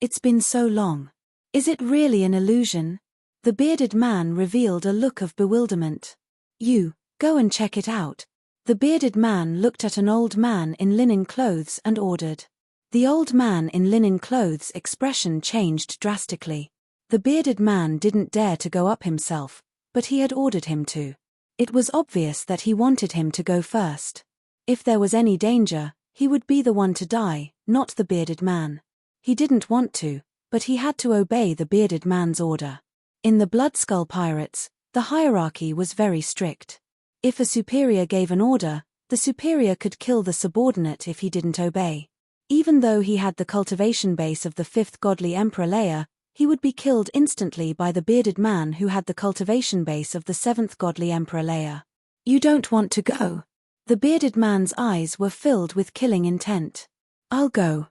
It's been so long. Is it really an illusion? The bearded man revealed a look of bewilderment. You, go and check it out. The bearded man looked at an old man in linen clothes and ordered. The old man in linen clothes' expression changed drastically. The bearded man didn't dare to go up himself, but he had ordered him to. It was obvious that he wanted him to go first. If there was any danger, he would be the one to die, not the bearded man. He didn't want to, but he had to obey the bearded man's order. In the Bloodskull Pirates, the hierarchy was very strict. If a superior gave an order, the superior could kill the subordinate if he didn't obey. Even though he had the cultivation base of the 5th godly emperor layer, he would be killed instantly by the bearded man who had the cultivation base of the 7th godly emperor layer. You don't want to go? The bearded man's eyes were filled with killing intent. I'll go,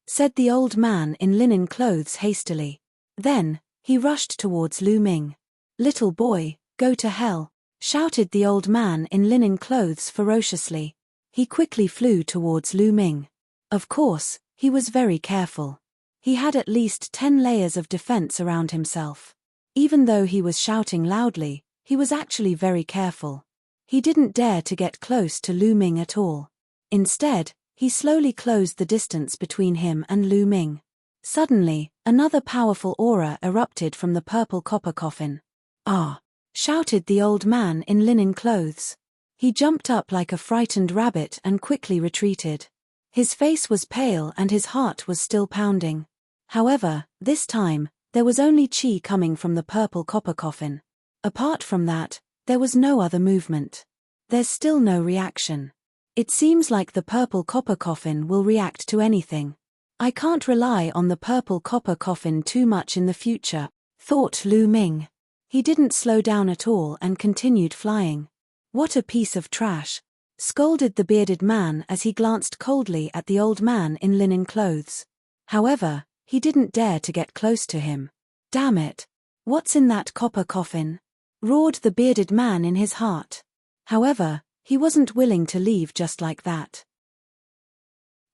said the old man in linen clothes hastily. Then, he rushed towards Lu Ming. Little boy, go to hell, shouted the old man in linen clothes ferociously. He quickly flew towards Lu Ming. Of course, he was very careful. He had at least 10 layers of defense around himself. Even though he was shouting loudly, he was actually very careful. He didn't dare to get close to Lu Ming at all. Instead, he slowly closed the distance between him and Lu Ming. Suddenly, another powerful aura erupted from the purple copper coffin. Ah! Shouted the old man in linen clothes. He jumped up like a frightened rabbit and quickly retreated. His face was pale and his heart was still pounding. However, this time, there was only chi coming from the purple copper coffin. Apart from that, there was no other movement. There's still no reaction. It seems like the purple copper coffin will react to anything. I can't rely on the purple copper coffin too much in the future, thought Lu Ming. He didn't slow down at all and continued flying. What a piece of trash, scolded the bearded man as he glanced coldly at the old man in linen clothes. However, he didn't dare to get close to him. Damn it! What's in that copper coffin? Roared the bearded man in his heart. However, he wasn't willing to leave just like that.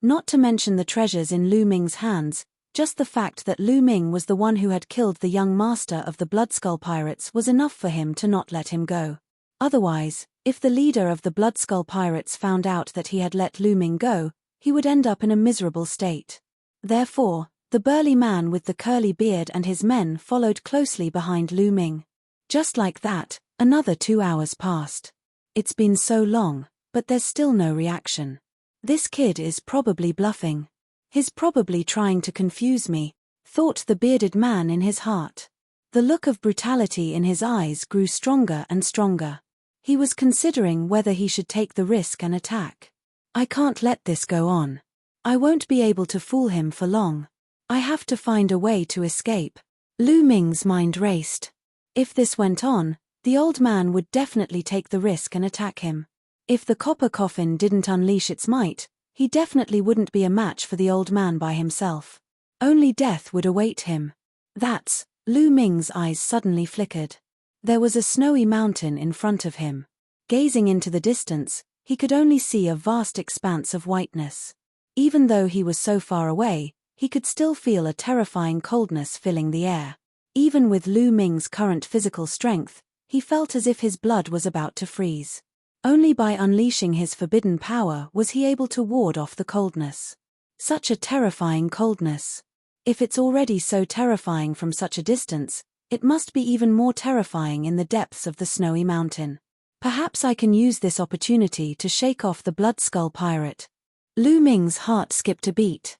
Not to mention the treasures in Lu Ming's hands, just the fact that Lu Ming was the one who had killed the young master of the Bloodskull Pirates was enough for him to not let him go. Otherwise, if the leader of the Bloodskull Pirates found out that he had let Lu Ming go, he would end up in a miserable state. Therefore, the burly man with the curly beard and his men followed closely behind Lu Ming. Just like that, another 2 hours passed. It's been so long, but there's still no reaction. This kid is probably bluffing. He's probably trying to confuse me, thought the bearded man in his heart. The look of brutality in his eyes grew stronger and stronger. He was considering whether he should take the risk and attack. I can't let this go on. I won't be able to fool him for long. I have to find a way to escape. Lu Ming's mind raced. If this went on, the old man would definitely take the risk and attack him. If the copper coffin didn't unleash its might, he definitely wouldn't be a match for the old man by himself. Only death would await him. That's, Lu Ming's eyes suddenly flickered. There was a snowy mountain in front of him. Gazing into the distance, he could only see a vast expanse of whiteness. Even though he was so far away, he could still feel a terrifying coldness filling the air. Even with Lu Ming's current physical strength, he felt as if his blood was about to freeze. Only by unleashing his forbidden power was he able to ward off the coldness. Such a terrifying coldness. If it's already so terrifying from such a distance, it must be even more terrifying in the depths of the snowy mountain. Perhaps I can use this opportunity to shake off the Bloodskull Pirate. Lu Ming's heart skipped a beat.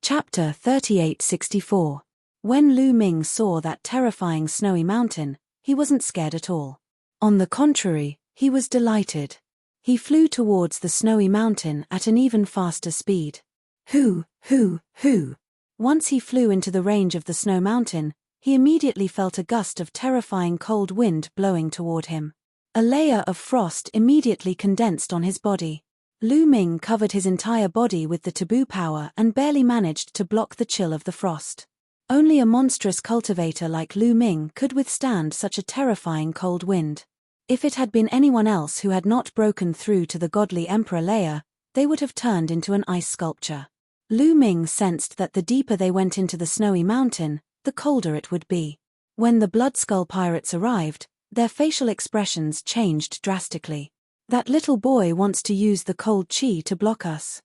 Chapter 3864. When Lu Ming saw that terrifying snowy mountain, he wasn't scared at all. On the contrary, he was delighted. He flew towards the snowy mountain at an even faster speed. Hoo! Once he flew into the range of the snow mountain, he immediately felt a gust of terrifying cold wind blowing toward him. A layer of frost immediately condensed on his body. Lu Ming covered his entire body with the taboo power and barely managed to block the chill of the frost. Only a monstrous cultivator like Lu Ming could withstand such a terrifying cold wind. If it had been anyone else who had not broken through to the godly emperor layer, they would have turned into an ice sculpture. Lu Ming sensed that the deeper they went into the snowy mountain, the colder it would be. When the Bloodskull Pirates arrived, their facial expressions changed drastically. That little boy wants to use the cold chi to block us.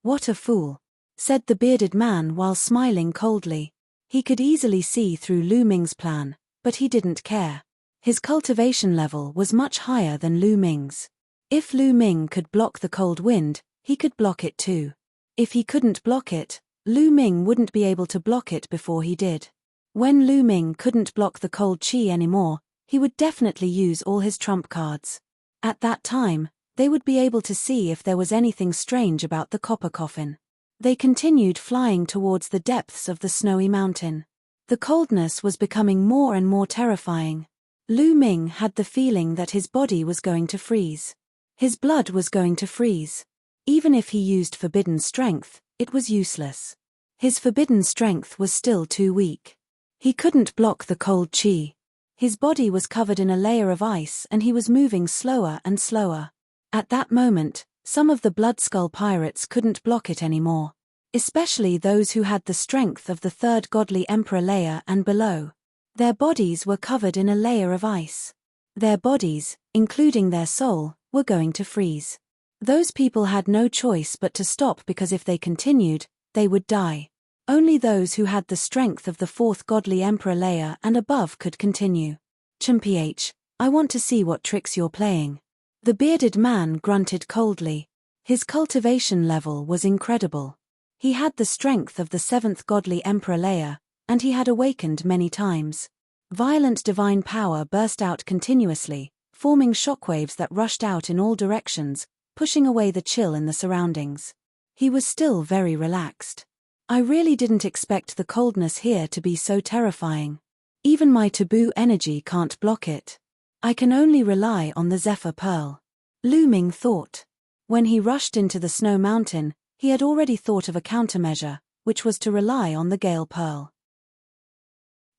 What a fool, said the bearded man while smiling coldly. He could easily see through Lu Ming's plan, but he didn't care. His cultivation level was much higher than Lu Ming's. If Lu Ming could block the cold wind, he could block it too. If he couldn't block it, Lu Ming wouldn't be able to block it before he did. When Lu Ming couldn't block the cold chi anymore, he would definitely use all his trump cards. At that time, they would be able to see if there was anything strange about the copper coffin. They continued flying towards the depths of the snowy mountain. The coldness was becoming more and more terrifying. Lu Ming had the feeling that his body was going to freeze. His blood was going to freeze. Even if he used forbidden strength, it was useless. His forbidden strength was still too weak. He couldn't block the cold chi. His body was covered in a layer of ice and he was moving slower and slower. At that moment, some of the Bloodskull pirates couldn't block it anymore. Especially those who had the strength of the third godly emperor layer and below. Their bodies were covered in a layer of ice. Their bodies, including their soul, were going to freeze. Those people had no choice but to stop because if they continued, they would die. Only those who had the strength of the fourth godly emperor layer and above could continue. Chimph, I want to see what tricks you're playing. The bearded man grunted coldly. His cultivation level was incredible. He had the strength of the seventh godly emperor layer, and he had awakened many times. Violent divine power burst out continuously, forming shockwaves that rushed out in all directions, pushing away the chill in the surroundings. He was still very relaxed. I really didn't expect the coldness here to be so terrifying. Even my taboo energy can't block it. I can only rely on the Zephyr Pearl. Lu Ming thought. When he rushed into the snow mountain, he had already thought of a countermeasure, which was to rely on the Gale Pearl.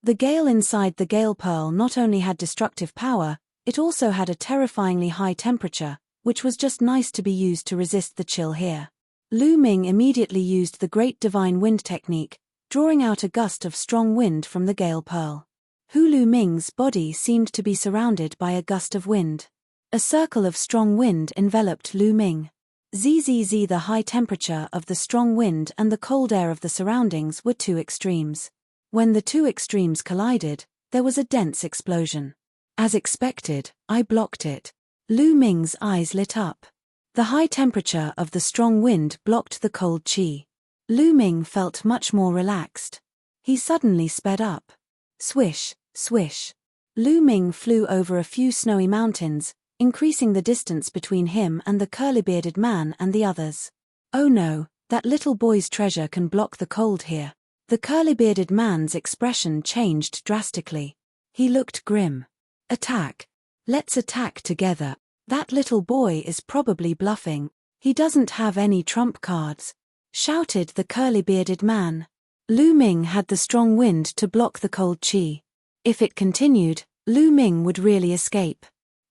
The gale inside the Gale Pearl not only had destructive power, it also had a terrifyingly high temperature, which was just nice to be used to resist the chill here. Lu Ming immediately used the Great Divine Wind technique, drawing out a gust of strong wind from the Gale Pearl. Lu Ming's body seemed to be surrounded by a gust of wind. A circle of strong wind enveloped Lu Ming. Zzz, the high temperature of the strong wind and the cold air of the surroundings were two extremes. When the two extremes collided, there was a dense explosion. As expected, I blocked it. Lu Ming's eyes lit up. The high temperature of the strong wind blocked the cold chi. Lu Ming felt much more relaxed. He suddenly sped up. Swish, swish. Lu Ming flew over a few snowy mountains, increasing the distance between him and the curly-bearded man and the others. Oh no, that little boy's treasure can block the cold here. The curly-bearded man's expression changed drastically. He looked grim. Attack. Let's attack together. That little boy is probably bluffing. He doesn't have any trump cards, shouted the curly-bearded man. Lu Ming had the strong wind to block the cold chi. If it continued, Lu Ming would really escape.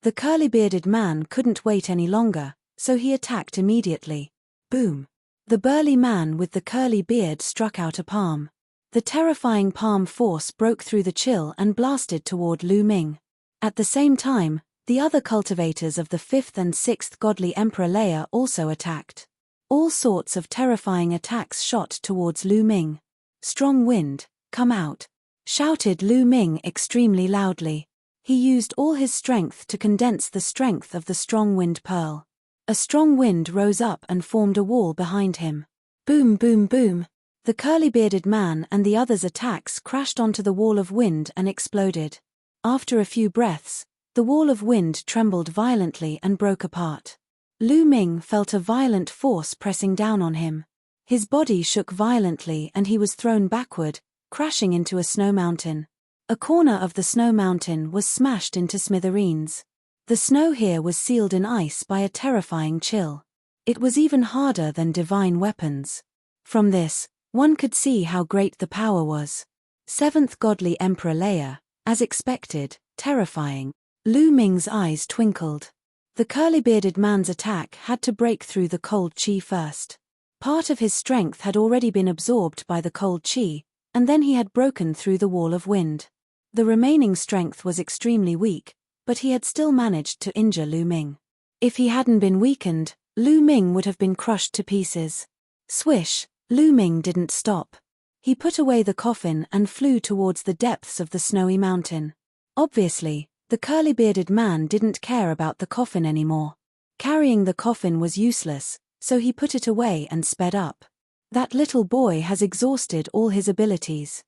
The curly-bearded man couldn't wait any longer, so he attacked immediately. Boom. The burly man with the curly beard struck out a palm. The terrifying palm force broke through the chill and blasted toward Lu Ming. At the same time, the other cultivators of the 5th and 6th godly emperor layer also attacked. All sorts of terrifying attacks shot towards Lu Ming. Strong wind, come out, shouted Lu Ming extremely loudly. He used all his strength to condense the strength of the strong wind pearl. A strong wind rose up and formed a wall behind him. Boom, boom, boom. The curly-bearded man and the others' attacks crashed onto the wall of wind and exploded. After a few breaths, the wall of wind trembled violently and broke apart. Lu Ming felt a violent force pressing down on him. His body shook violently and he was thrown backward, crashing into a snow mountain. A corner of the snow mountain was smashed into smithereens. The snow here was sealed in ice by a terrifying chill. It was even harder than divine weapons. From this, one could see how great the power was. 7th godly emperor layer, as expected, terrifying. Lu Ming's eyes twinkled. The curly-bearded man's attack had to break through the cold chi first. Part of his strength had already been absorbed by the cold chi, and then he had broken through the wall of wind. The remaining strength was extremely weak, but he had still managed to injure Lu Ming. If he hadn't been weakened, Lu Ming would have been crushed to pieces. Swish, Lu Ming didn't stop. He put away the coffin and flew towards the depths of the snowy mountain. Obviously, the curly-bearded man didn't care about the coffin anymore. Carrying the coffin was useless, so he put it away and sped up. That little boy has exhausted all his abilities.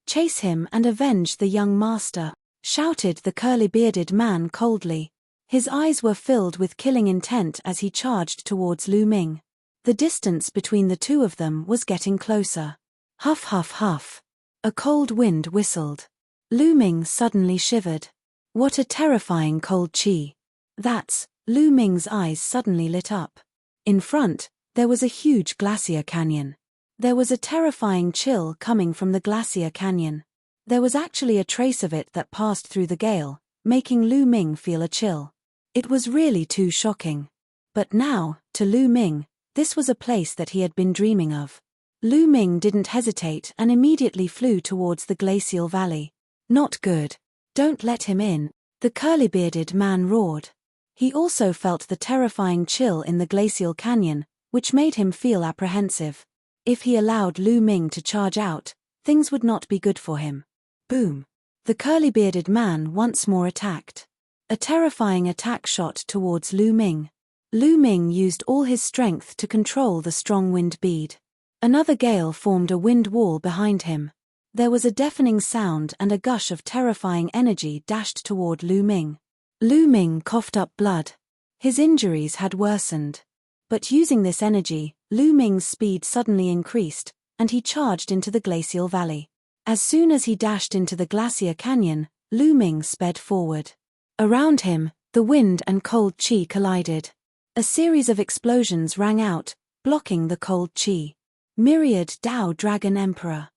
Chase him and avenge the young master, shouted the curly-bearded man coldly. His eyes were filled with killing intent as he charged towards Lu Ming. The distance between the two of them was getting closer. Huff, huff, huff. A cold wind whistled. Lu Ming suddenly shivered. What a terrifying cold chi. That's, Lu Ming's eyes suddenly lit up. In front, there was a huge glacier canyon. There was a terrifying chill coming from the glacier canyon. There was actually a trace of it that passed through the gale, making Lu Ming feel a chill. It was really too shocking. But now, to Lu Ming, this was a place that he had been dreaming of. Lu Ming didn't hesitate and immediately flew towards the glacial valley. Not good. Don't let him in, the curly-bearded man roared. He also felt the terrifying chill in the glacial canyon, which made him feel apprehensive. If he allowed Lu Ming to charge out, things would not be good for him. Boom! The curly-bearded man once more attacked. A terrifying attack shot towards Lu Ming. Lu Ming used all his strength to control the strong wind bead. Another gale formed a wind wall behind him. There was a deafening sound and a gush of terrifying energy dashed toward Lu Ming. Lu Ming coughed up blood. His injuries had worsened. But using this energy, Lu Ming's speed suddenly increased, and he charged into the glacial valley. As soon as he dashed into the glacier canyon, Lu Ming sped forward. Around him, the wind and cold chi collided. A series of explosions rang out, blocking the cold chi. Myriad Tao Dragon Emperor.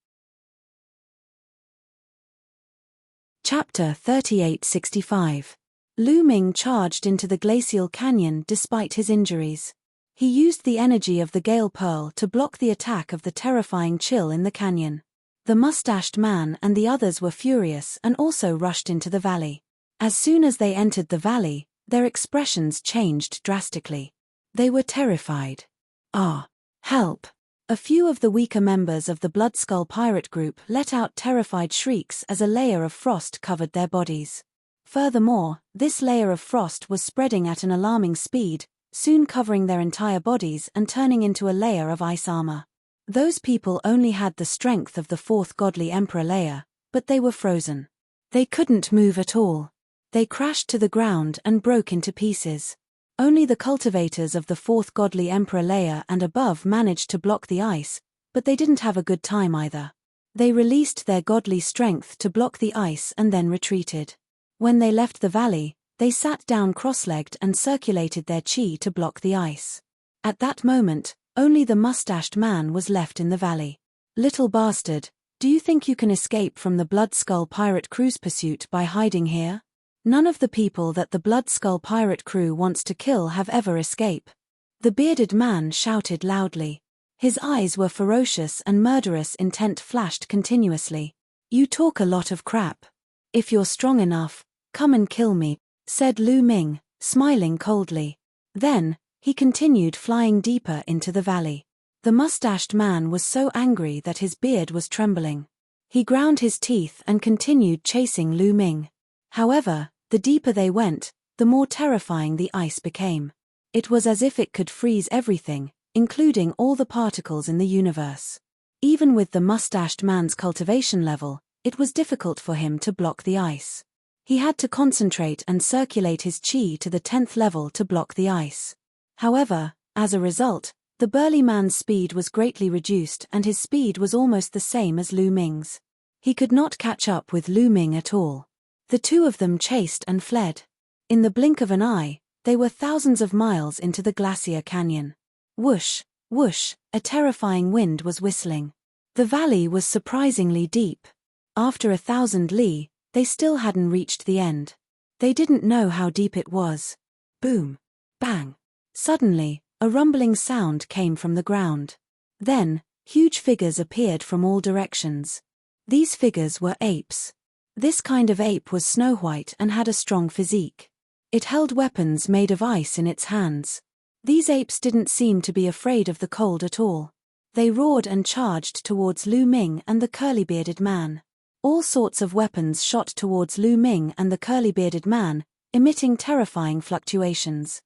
Chapter 3865. Lu Ming charged into the glacial canyon despite his injuries. He used the energy of the gale pearl to block the attack of the terrifying chill in the canyon. The mustached man and the others were furious and also rushed into the valley. As soon as they entered the valley, their expressions changed drastically. They were terrified. Ah! Help! A few of the weaker members of the Bloodskull pirate group let out terrified shrieks as a layer of frost covered their bodies. Furthermore, this layer of frost was spreading at an alarming speed, soon covering their entire bodies and turning into a layer of ice armor. Those people only had the strength of the fourth godly emperor layer, but they were frozen. They couldn't move at all. They crashed to the ground and broke into pieces. Only the cultivators of the fourth godly emperor layer and above managed to block the ice, but they didn't have a good time either. They released their godly strength to block the ice and then retreated. When they left the valley, they sat down cross-legged and circulated their chi to block the ice. At that moment, only the mustached man was left in the valley. Little bastard, do you think you can escape from the Bloodskull pirate crew's pursuit by hiding here? None of the people that the Bloodskull pirate crew wants to kill have ever escaped. The bearded man shouted loudly. His eyes were ferocious and murderous intent flashed continuously. You talk a lot of crap. If you're strong enough, come and kill me, said Lu Ming, smiling coldly. Then, he continued flying deeper into the valley. The mustached man was so angry that his beard was trembling. He ground his teeth and continued chasing Lu Ming. However, the deeper they went, the more terrifying the ice became. It was as if it could freeze everything, including all the particles in the universe. Even with the mustached man's cultivation level, it was difficult for him to block the ice. He had to concentrate and circulate his chi to the 10th level to block the ice. However, as a result, the burly man's speed was greatly reduced and his speed was almost the same as Lu Ming's. He could not catch up with Lu Ming at all. The two of them chased and fled. In the blink of an eye, they were thousands of miles into the glacier canyon. Whoosh, whoosh, a terrifying wind was whistling. The valley was surprisingly deep. After 1,000 li, they still hadn't reached the end. They didn't know how deep it was. Boom. Bang. Suddenly, a rumbling sound came from the ground. Then, huge figures appeared from all directions. These figures were apes. This kind of ape was snow white and had a strong physique. It held weapons made of ice in its hands. These apes didn't seem to be afraid of the cold at all. They roared and charged towards Lu Ming and the curly-bearded man. All sorts of weapons shot towards Lu Ming and the curly-bearded man, emitting terrifying fluctuations.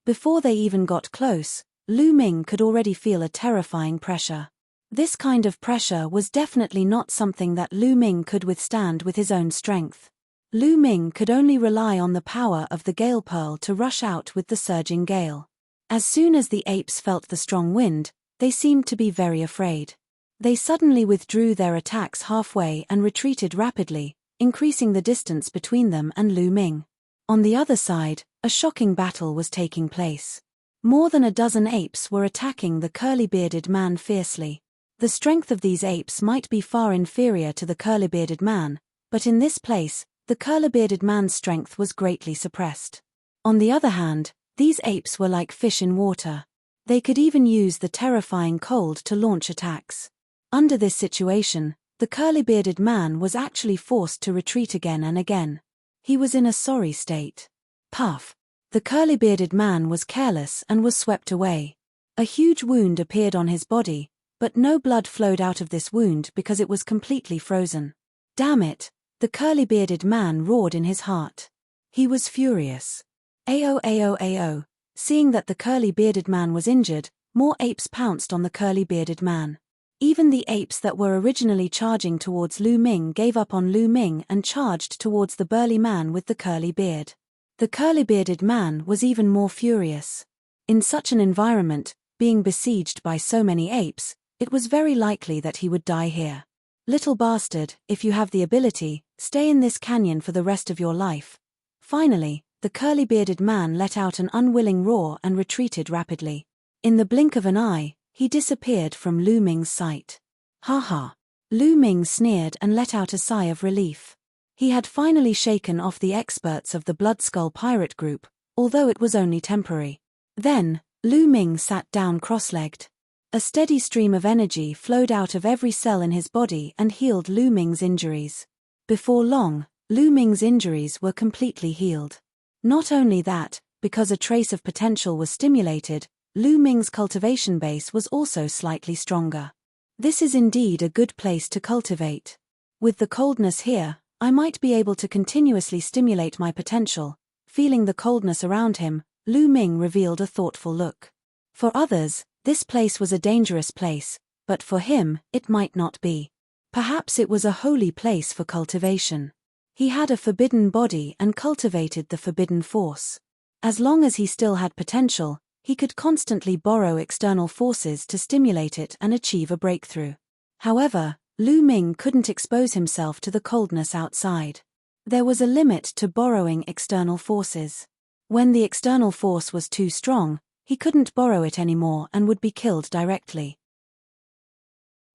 Before they even got close, Lu Ming could already feel a terrifying pressure. This kind of pressure was definitely not something that Lu Ming could withstand with his own strength. Lu Ming could only rely on the power of the gale pearl to rush out with the surging gale. As soon as the apes felt the strong wind, they seemed to be very afraid. They suddenly withdrew their attacks halfway and retreated rapidly, increasing the distance between them and Lu Ming. On the other side, a shocking battle was taking place. More than a dozen apes were attacking the curly-bearded man fiercely. The strength of these apes might be far inferior to the curly-bearded man, but in this place, the curly-bearded man's strength was greatly suppressed. On the other hand, these apes were like fish in water. They could even use the terrifying cold to launch attacks. Under this situation, the curly-bearded man was actually forced to retreat again and again. He was in a sorry state. Puff. The curly-bearded man was careless and was swept away. A huge wound appeared on his body, but no blood flowed out of this wound because it was completely frozen. Damn it, the curly-bearded man roared in his heart. He was furious. Ao ao ao. Seeing that the curly-bearded man was injured, more apes pounced on the curly-bearded man. Even the apes that were originally charging towards Lu Ming gave up on Lu Ming and charged towards the burly man with the curly beard. The curly-bearded man was even more furious. In such an environment, being besieged by so many apes, it was very likely that he would die here. Little bastard, if you have the ability, stay in this canyon for the rest of your life. Finally, the curly-bearded man let out an unwilling roar and retreated rapidly. In the blink of an eye, he disappeared from Lu Ming's sight. Ha ha. Lu Ming sneered and let out a sigh of relief. He had finally shaken off the experts of the Bloodskull pirate group, although it was only temporary. Then, Lu Ming sat down cross-legged. A steady stream of energy flowed out of every cell in his body and healed Lu Ming's injuries. Before long, Lu Ming's injuries were completely healed. Not only that, because a trace of potential was stimulated, Lu Ming's cultivation base was also slightly stronger. This is indeed a good place to cultivate. With the coldness here, I might be able to continuously stimulate my potential. Feeling the coldness around him, Lu Ming revealed a thoughtful look. For others, this place was a dangerous place, but for him, it might not be. Perhaps it was a holy place for cultivation. He had a forbidden body and cultivated the forbidden force. As long as he still had potential, he could constantly borrow external forces to stimulate it and achieve a breakthrough. However, Lu Ming couldn't expose himself to the coldness outside. There was a limit to borrowing external forces. When the external force was too strong, he couldn't borrow it anymore and would be killed directly.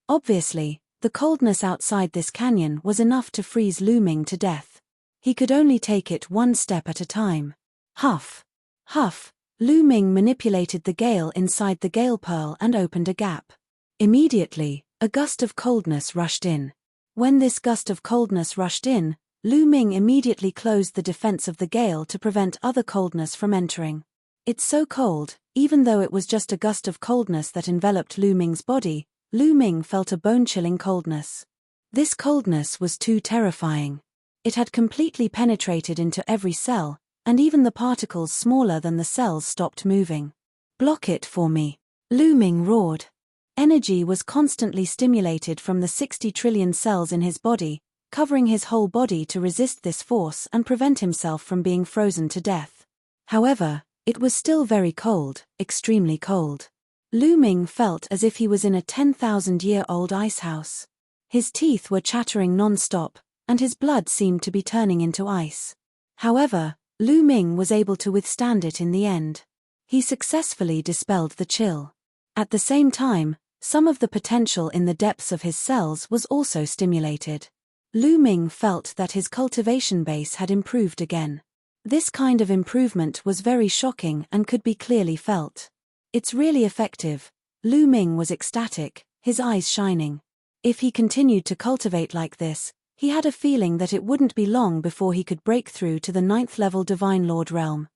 Obviously, the coldness outside this canyon was enough to freeze Lu Ming to death. He could only take it one step at a time. Huff. Huff. Lu Ming manipulated the gale inside the gale pearl and opened a gap. Immediately, a gust of coldness rushed in. When this gust of coldness rushed in, Lu Ming immediately closed the defense of the gale to prevent other coldness from entering. It's so cold, even though it was just a gust of coldness that enveloped Lu Ming's body, Lu Ming felt a bone-chilling coldness. This coldness was too terrifying. It had completely penetrated into every cell, and even the particles smaller than the cells stopped moving. Block it for me. Lu Ming roared. Energy was constantly stimulated from the 60 trillion cells in his body, covering his whole body to resist this force and prevent himself from being frozen to death. However, it was still very cold, extremely cold. Lu Ming felt as if he was in a 10,000-year-old icehouse. His teeth were chattering non-stop, and his blood seemed to be turning into ice. However, Lu Ming was able to withstand it in the end. He successfully dispelled the chill. At the same time, some of the potential in the depths of his cells was also stimulated. Lu Ming felt that his cultivation base had improved again. This kind of improvement was very shocking and could be clearly felt. It's really effective. Lu Ming was ecstatic, his eyes shining. If he continued to cultivate like this, he had a feeling that it wouldn't be long before he could break through to the 9th level Divine Lord realm.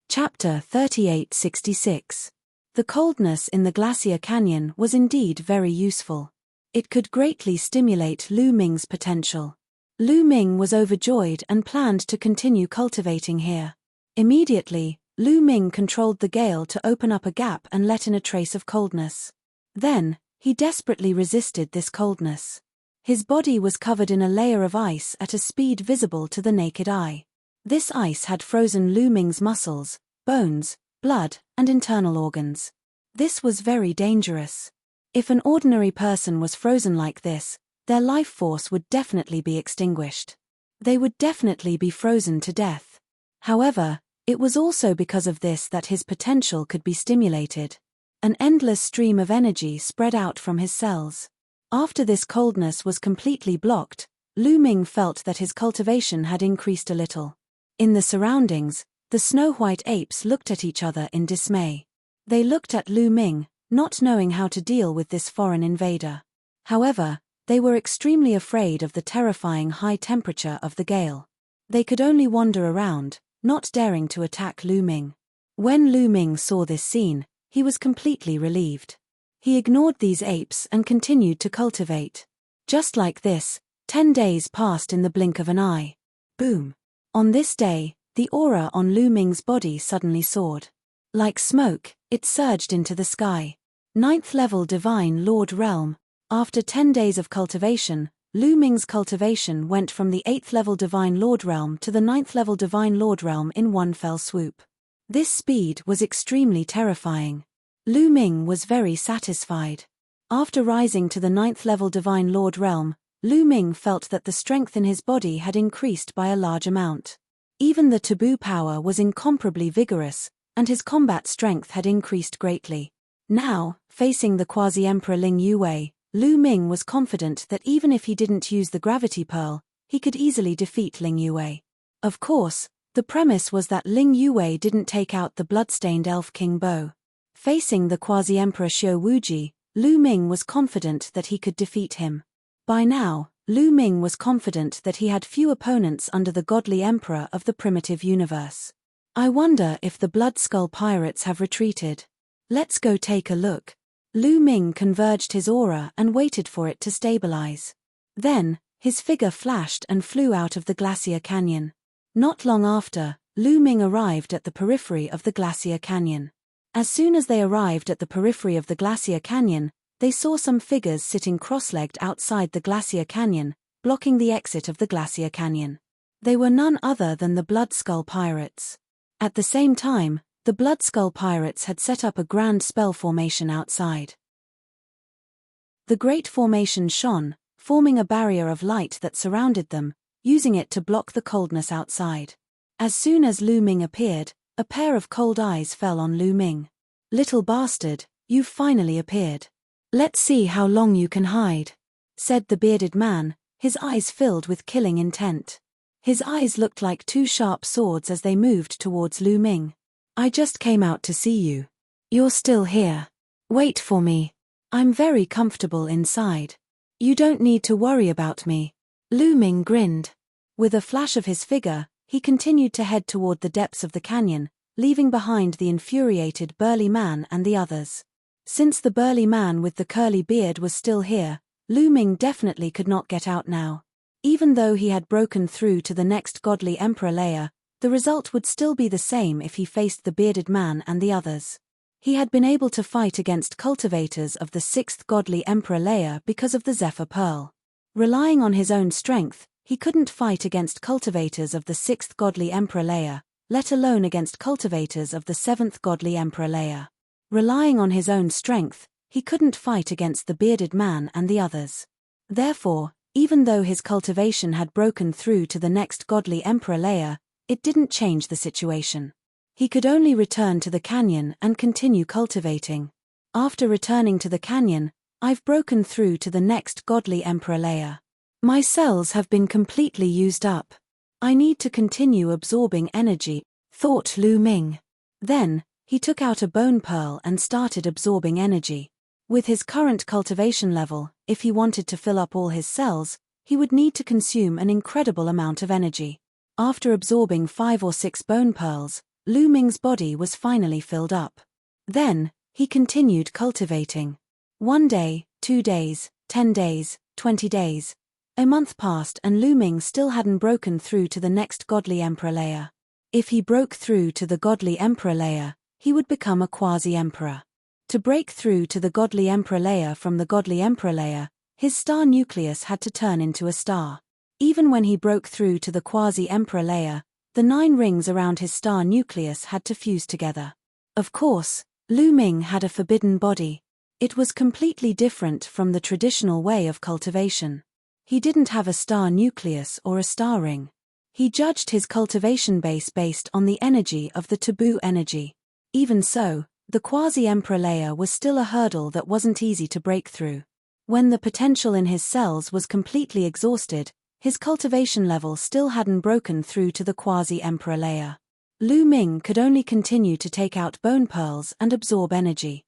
Chapter 3866. The coldness in the Glacier Canyon was indeed very useful. It could greatly stimulate Lu Ming's potential. Lu Ming was overjoyed and planned to continue cultivating here. Immediately, Lu Ming controlled the gale to open up a gap and let in a trace of coldness. Then, he desperately resisted this coldness. His body was covered in a layer of ice at a speed visible to the naked eye. This ice had frozen Lu Ming's muscles, bones, blood, and internal organs. This was very dangerous. If an ordinary person was frozen like this, their life force would definitely be extinguished. They would definitely be frozen to death. However, it was also because of this that his potential could be stimulated. An endless stream of energy spread out from his cells. After this coldness was completely blocked, Lu Ming felt that his cultivation had increased a little. In the surroundings, the snow-white apes looked at each other in dismay. They looked at Lu Ming, not knowing how to deal with this foreign invader. However, they were extremely afraid of the terrifying high temperature of the gale. They could only wander around, not daring to attack Lu Ming. When Lu Ming saw this scene, he was completely relieved. He ignored these apes and continued to cultivate. Just like this, 10 days passed in the blink of an eye. Boom! On this day, the aura on Lu Ming's body suddenly soared. Like smoke, it surged into the sky. 9th level Divine Lord Realm. After 10 days of cultivation, Lu Ming's cultivation went from the 8th level Divine Lord Realm to the 9th level Divine Lord Realm in one fell swoop. This speed was extremely terrifying. Lu Ming was very satisfied. After rising to the 9th level Divine Lord Realm, Lu Ming felt that the strength in his body had increased by a large amount. Even the taboo power was incomparably vigorous, and his combat strength had increased greatly. Now, facing the Quasi-Emperor Ling Yuwei, Lu Ming was confident that even if he didn't use the gravity pearl, he could easily defeat Ling Yuwei. Of course, the premise was that Ling Yuwei didn't take out the blood-stained Elf King bow. Facing the Quasi-Emperor Xiao Wuji, Lu Ming was confident that he could defeat him. By now, Lu Ming was confident that he had few opponents under the godly emperor of the primitive universe. I wonder if the Blood Skull pirates have retreated. Let's go take a look. Lu Ming converged his aura and waited for it to stabilize. Then, his figure flashed and flew out of the glacier canyon. Not long after, Lu Ming arrived at the periphery of the glacier canyon. As soon as they arrived at the periphery of the glacier canyon, they saw some figures sitting cross-legged outside the glacier canyon, blocking the exit of the glacier canyon. They were none other than the Blood Skull pirates. At the same time, the Blood Skull pirates had set up a grand spell formation outside. The great formation shone, forming a barrier of light that surrounded them, using it to block the coldness outside. As soon as Lu Ming appeared, a pair of cold eyes fell on Lu Ming. "Little bastard, you've finally appeared. Let's see how long you can hide," said the bearded man, his eyes filled with killing intent. His eyes looked like two sharp swords as they moved towards Lu Ming. "I just came out to see you. You're still here. Wait for me. I'm very comfortable inside. You don't need to worry about me." Lu Ming grinned. With a flash of his figure, he continued to head toward the depths of the canyon, leaving behind the infuriated burly man and the others. Since the burly man with the curly beard was still here, Lu Ming definitely could not get out now. Even though he had broken through to the next godly emperor layer, the result would still be the same if he faced the bearded man and the others. He had been able to fight against cultivators of the 6th godly emperor layer because of the Zephyr Pearl. Relying on his own strength, he couldn't fight against cultivators of the 6th godly emperor layer, let alone against cultivators of the 7th godly emperor layer. Relying on his own strength, he couldn't fight against the bearded man and the others. Therefore, even though his cultivation had broken through to the next godly emperor layer, it didn't change the situation. He could only return to the canyon and continue cultivating. After returning to the canyon, "I've broken through to the next godly emperor layer. My cells have been completely used up. I need to continue absorbing energy," thought Lu Ming. Then, he took out a bone pearl and started absorbing energy. With his current cultivation level, if he wanted to fill up all his cells, he would need to consume an incredible amount of energy. After absorbing 5 or 6 bone pearls, Lu Ming's body was finally filled up. Then, he continued cultivating. 1 day, 2 days, 10 days, 20 days. A month passed and Lu Ming still hadn't broken through to the next godly emperor layer. If he broke through to the godly emperor layer, he would become a quasi-emperor. To break through to the godly emperor layer from the godly emperor layer, his star nucleus had to turn into a star. Even when he broke through to the quasi-emperor layer, the 9 rings around his star nucleus had to fuse together. Of course, Lu Ming had a forbidden body. It was completely different from the traditional way of cultivation. He didn't have a star nucleus or a star ring. He judged his cultivation base based on the energy of the taboo energy. Even so, the quasi-emperor layer was still a hurdle that wasn't easy to break through. When the potential in his cells was completely exhausted, his cultivation level still hadn't broken through to the quasi-emperor layer. Lu Ming could only continue to take out bone pearls and absorb energy.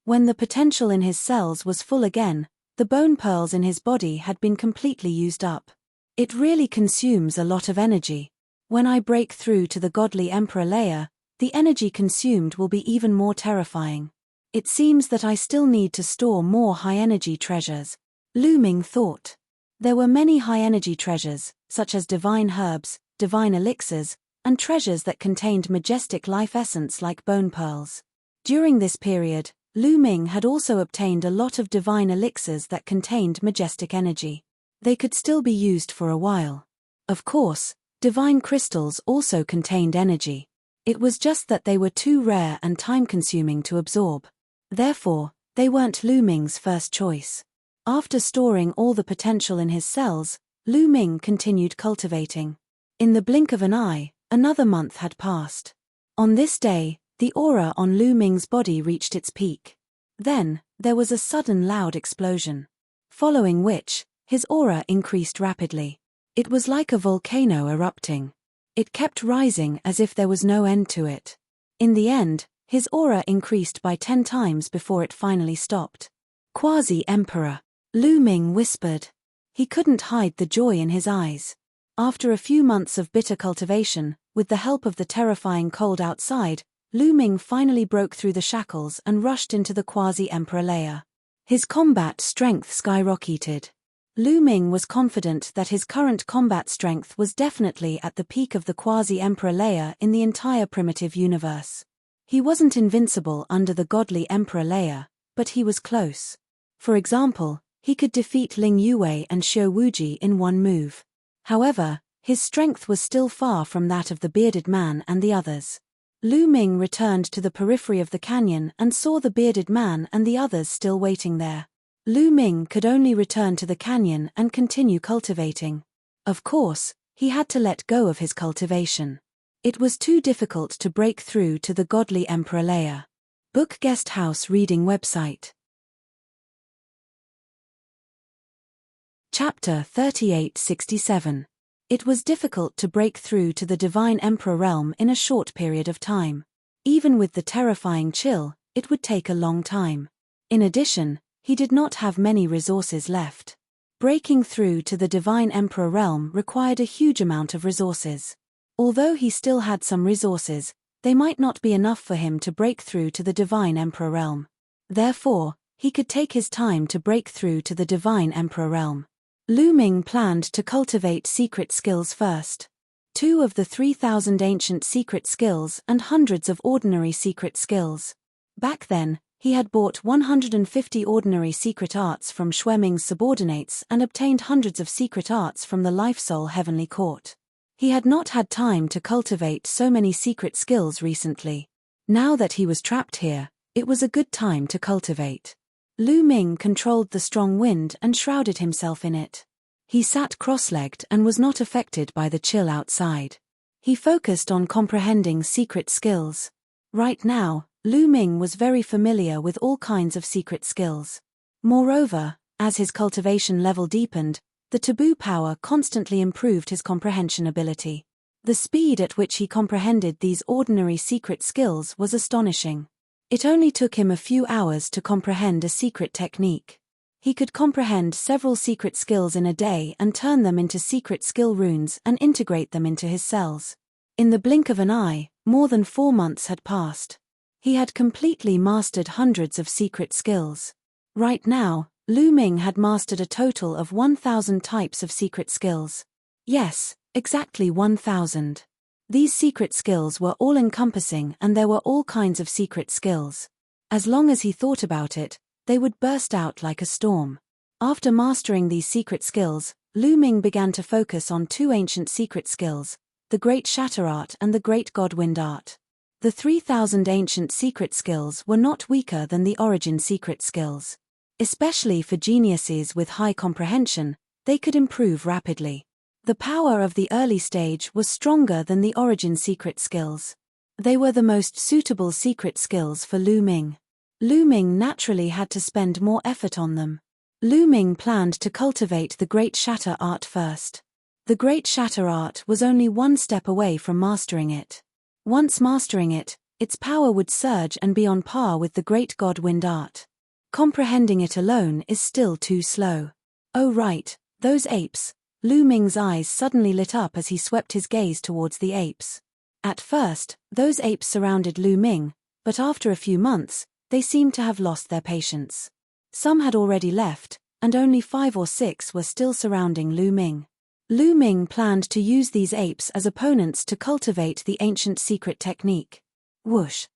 When the potential in his cells was full again, the bone pearls in his body had been completely used up. It really consumes a lot of energy. When I break through to the godly emperor layer, the energy consumed will be even more terrifying. It seems that I still need to store more high-energy treasures, Lu Ming thought. There were many high-energy treasures, such as divine herbs, divine elixirs, and treasures that contained majestic life essence like bone pearls. During this period, Lu Ming had also obtained a lot of divine elixirs that contained majestic energy. They could still be used for a while. Of course, divine crystals also contained energy. It was just that they were too rare and time-consuming to absorb. Therefore, they weren't Lu Ming's first choice. After storing all the potential in his cells, Lu Ming continued cultivating. In the blink of an eye, another month had passed. On this day, the aura on Lu Ming's body reached its peak. Then, there was a sudden loud explosion. Following which, his aura increased rapidly. It was like a volcano erupting. It kept rising as if there was no end to it. In the end, his aura increased by 10 times before it finally stopped. Quasi-Emperor, Lu Ming whispered. He couldn't hide the joy in his eyes. After a few months of bitter cultivation, with the help of the terrifying cold outside, Lu Ming finally broke through the shackles and rushed into the quasi-emperor layer. His combat strength skyrocketed. Lu Ming was confident that his current combat strength was definitely at the peak of the quasi-emperor layer in the entire primitive universe. He wasn't invincible under the godly emperor layer, but he was close. For example, he could defeat Ling Yue and Xiao Wuji in one move. However, his strength was still far from that of the bearded man and the others. Lu Ming returned to the periphery of the canyon and saw the bearded man and the others still waiting there. Lu Ming could only return to the canyon and continue cultivating. Of course, he had to let go of his cultivation. It was too difficult to break through to the godly emperor layer. Book Guest House Reading Website. Chapter 3867. It was difficult to break through to the divine emperor realm in a short period of time. Even with the terrifying chill, it would take a long time. In addition, he did not have many resources left. Breaking through to the divine emperor realm required a huge amount of resources. Although he still had some resources, they might not be enough for him to break through to the divine emperor realm. Therefore, he could take his time to break through to the divine emperor realm. Lu Ming planned to cultivate secret skills first. 2 of the 3,000 ancient secret skills and hundreds of ordinary secret skills. Back then, he had bought 150 ordinary secret arts from Xueming's subordinates and obtained hundreds of secret arts from the Life Soul Heavenly Court. He had not had time to cultivate so many secret skills recently. Now that he was trapped here, it was a good time to cultivate. Lu Ming controlled the strong wind and shrouded himself in it. He sat cross-legged and was not affected by the chill outside. He focused on comprehending secret skills. Right now, Lu Ming was very familiar with all kinds of secret skills. Moreover, as his cultivation level deepened, the taboo power constantly improved his comprehension ability. The speed at which he comprehended these ordinary secret skills was astonishing. It only took him a few hours to comprehend a secret technique. He could comprehend several secret skills in a day and turn them into secret skill runes and integrate them into his cells. In the blink of an eye, more than 4 months had passed. He had completely mastered hundreds of secret skills. Right now, Lu Ming had mastered a total of 1,000 types of secret skills. Yes, exactly 1,000. These secret skills were all-encompassing and there were all kinds of secret skills. As long as he thought about it, they would burst out like a storm. After mastering these secret skills, Lu Ming began to focus on 2 ancient secret skills, the Great Shatter Art and the Great God Wind Art. The 3,000 ancient secret skills were not weaker than the origin secret skills. Especially for geniuses with high comprehension, they could improve rapidly. The power of the early stage was stronger than the origin secret skills. They were the most suitable secret skills for Lu Ming. Lu Ming naturally had to spend more effort on them. Lu Ming planned to cultivate the Great Shatter Art first. The Great Shatter Art was only one step away from mastering it. Once mastering it, its power would surge and be on par with the Great God Wind Art. Comprehending it alone is still too slow. Oh right, those apes. Lu Ming's eyes suddenly lit up as he swept his gaze towards the apes. At first, those apes surrounded Lu Ming, but after a few months, they seemed to have lost their patience. Some had already left, and only 5 or 6 were still surrounding Lu Ming. Lu Ming planned to use these apes as opponents to cultivate the ancient secret technique. Whoosh!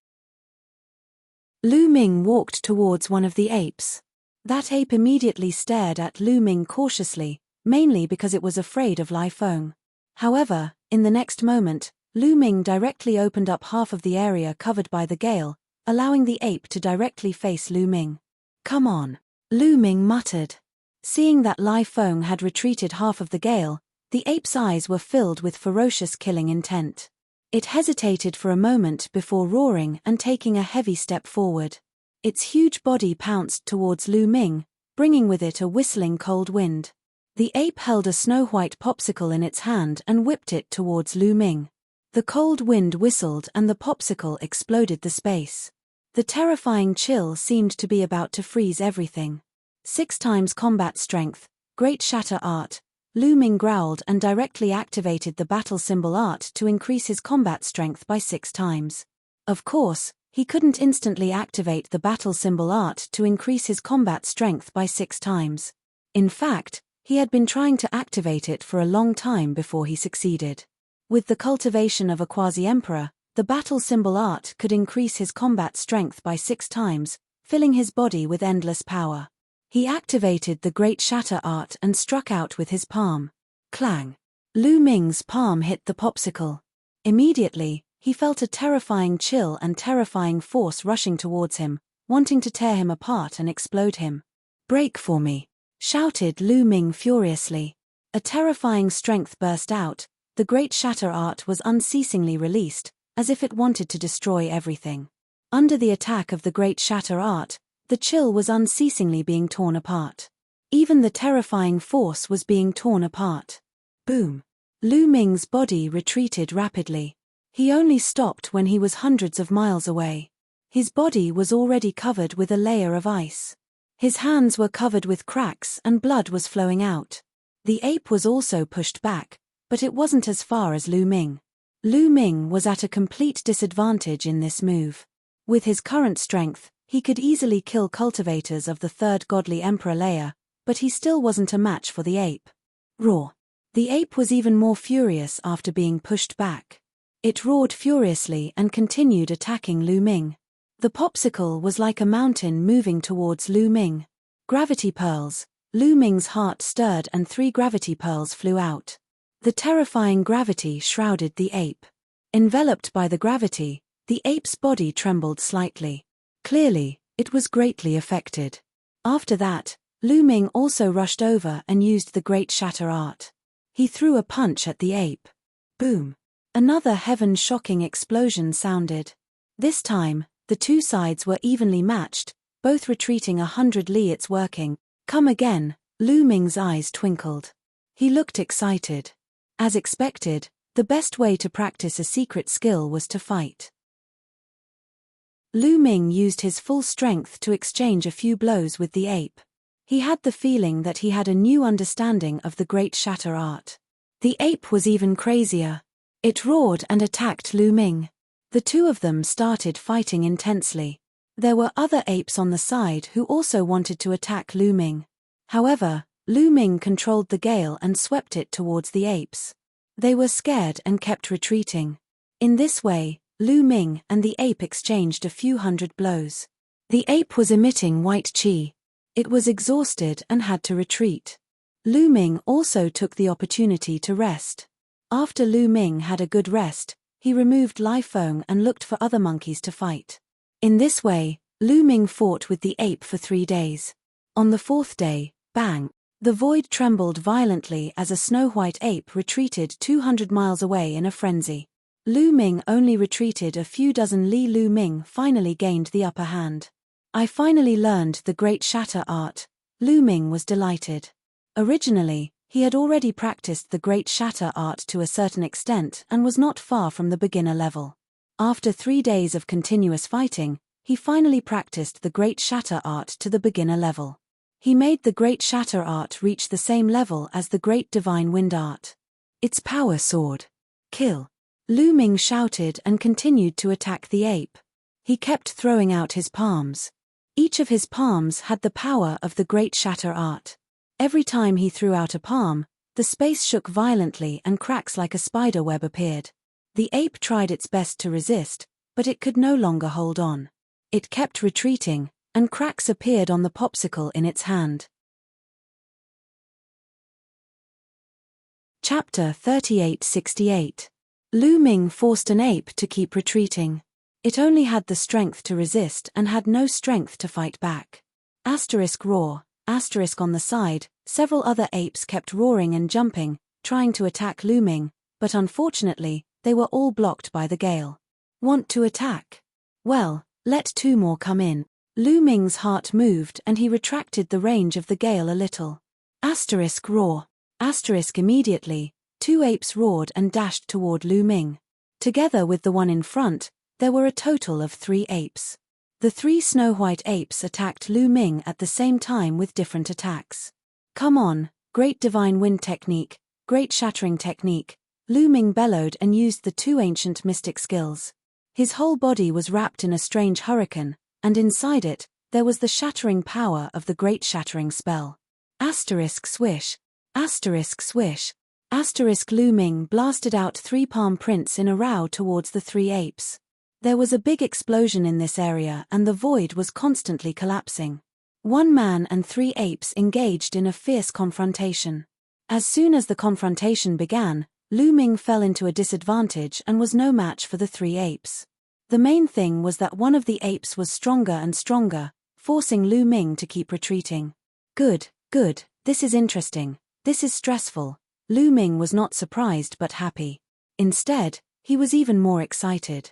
Lu Ming walked towards one of the apes. That ape immediately stared at Lu Ming cautiously, mainly because it was afraid of Lai Feng. However, in the next moment, Lu Ming directly opened up half of the area covered by the gale, allowing the ape to directly face Lu Ming. "Come on," Lu Ming muttered. Seeing that Lai Feng had retreated half of the gale, the ape's eyes were filled with ferocious killing intent. It hesitated for a moment before roaring and taking a heavy step forward. Its huge body pounced towards Lu Ming, bringing with it a whistling cold wind. The ape held a snow-white popsicle in its hand and whipped it towards Lu Ming. The cold wind whistled and the popsicle exploded the space. The terrifying chill seemed to be about to freeze everything. 6 times combat strength, Great Shatter Art. Lu Ming growled and directly activated the battle symbol art to increase his combat strength by 6 times. Of course, he couldn't instantly activate the battle symbol art to increase his combat strength by 6 times. In fact, he had been trying to activate it for a long time before he succeeded. With the cultivation of a quasi-emperor, the battle symbol art could increase his combat strength by 6 times, filling his body with endless power. He activated the Great Shatter Art and struck out with his palm. Clang! Lu Ming's palm hit the popsicle. Immediately, he felt a terrifying chill and terrifying force rushing towards him, wanting to tear him apart and explode him. "Break for me!" shouted Lu Ming furiously. A terrifying strength burst out. The Great Shatter Art was unceasingly released, as if it wanted to destroy everything. Under the attack of the Great Shatter Art, the chill was unceasingly being torn apart. Even the terrifying force was being torn apart. Boom! Lu Ming's body retreated rapidly. He only stopped when he was hundreds of miles away. His body was already covered with a layer of ice. His hands were covered with cracks and blood was flowing out. The ape was also pushed back, but it wasn't as far as Lu Ming. Lu Ming was at a complete disadvantage in this move. With his current strength, he could easily kill cultivators of the 3rd Godly Emperor layer, but he still wasn't a match for the ape. Roar! The ape was even more furious after being pushed back. It roared furiously and continued attacking Lu Ming. The popsicle was like a mountain moving towards Lu Ming. Gravity pearls. Lu Ming's heart stirred and 3 gravity pearls flew out. The terrifying gravity shrouded the ape. Enveloped by the gravity, the ape's body trembled slightly. Clearly, it was greatly affected. After that, Lu Ming also rushed over and used the Great Shatter Art. He threw a punch at the ape. Boom! Another heaven-shocking explosion sounded. This time, the 2 sides were evenly matched, both retreating 100 li. It's working. Come again, Lu Ming's eyes twinkled. He looked excited. As expected, the best way to practice a secret skill was to fight. Lu Ming used his full strength to exchange a few blows with the ape. He had the feeling that he had a new understanding of the Great Shatter Art. The ape was even crazier. It roared and attacked Lu Ming. The 2 of them started fighting intensely. There were other apes on the side who also wanted to attack Lu Ming. However, Lu Ming controlled the gale and swept it towards the apes. They were scared and kept retreating. In this way, Lu Ming and the ape exchanged a few hundred blows. The ape was emitting white qi. It was exhausted and had to retreat. Lu Ming also took the opportunity to rest. After Lu Ming had a good rest, he removed Lai Feng and looked for other monkeys to fight. In this way, Lu Ming fought with the ape for 3 days. On the 4th day, bang! The void trembled violently as a snow-white ape retreated 200 miles away in a frenzy. Lu Ming only retreated a few dozen li. Lu Ming finally gained the upper hand. I finally learned the great shatter art. Lu Ming was delighted. Originally, he had already practiced the great shatter art to a certain extent and was not far from the beginner level. After 3 days of continuous fighting, he finally practiced the great shatter art to the beginner level. He made the great shatter art reach the same level as the great divine wind art. Its power sword. Kill! Lu Ming shouted and continued to attack the ape. He kept throwing out his palms. Each of his palms had the power of the great shatter art. Every time he threw out a palm, the space shook violently and cracks like a spider web appeared. The ape tried its best to resist, but it could no longer hold on. It kept retreating, and cracks appeared on the popsicle in its hand. Chapter 3868. Lu Ming forced an ape to keep retreating. It only had the strength to resist and had no strength to fight back. Roar. On the side, several other apes kept roaring and jumping, trying to attack Lu Ming, but unfortunately, they were all blocked by the gale. Want to attack? Well, let 2 more come in. Lu Ming's heart moved and he retracted the range of the gale a little. Roar. Immediately, 2 apes roared and dashed toward Lu Ming. Together with the one in front, there were a total of 3 apes. The 3 snow-white apes attacked Lu Ming at the same time with different attacks. Come on, great divine wind technique, great shattering technique. Lu Ming bellowed and used the 2 ancient mystic skills. His whole body was wrapped in a strange hurricane, and inside it, there was the shattering power of the great shattering spell. Swish. Swish. Lu Ming blasted out 3 palm prints in a row towards the 3 apes. There was a big explosion in this area and the void was constantly collapsing. 1 man and 3 apes engaged in a fierce confrontation. As soon as the confrontation began, Lu Ming fell into a disadvantage and was no match for the 3 apes. The main thing was that one of the apes was stronger and stronger, forcing Lu Ming to keep retreating. Good, this is interesting, this is stressful. Lu Ming was not surprised but happy. Instead, he was even more excited.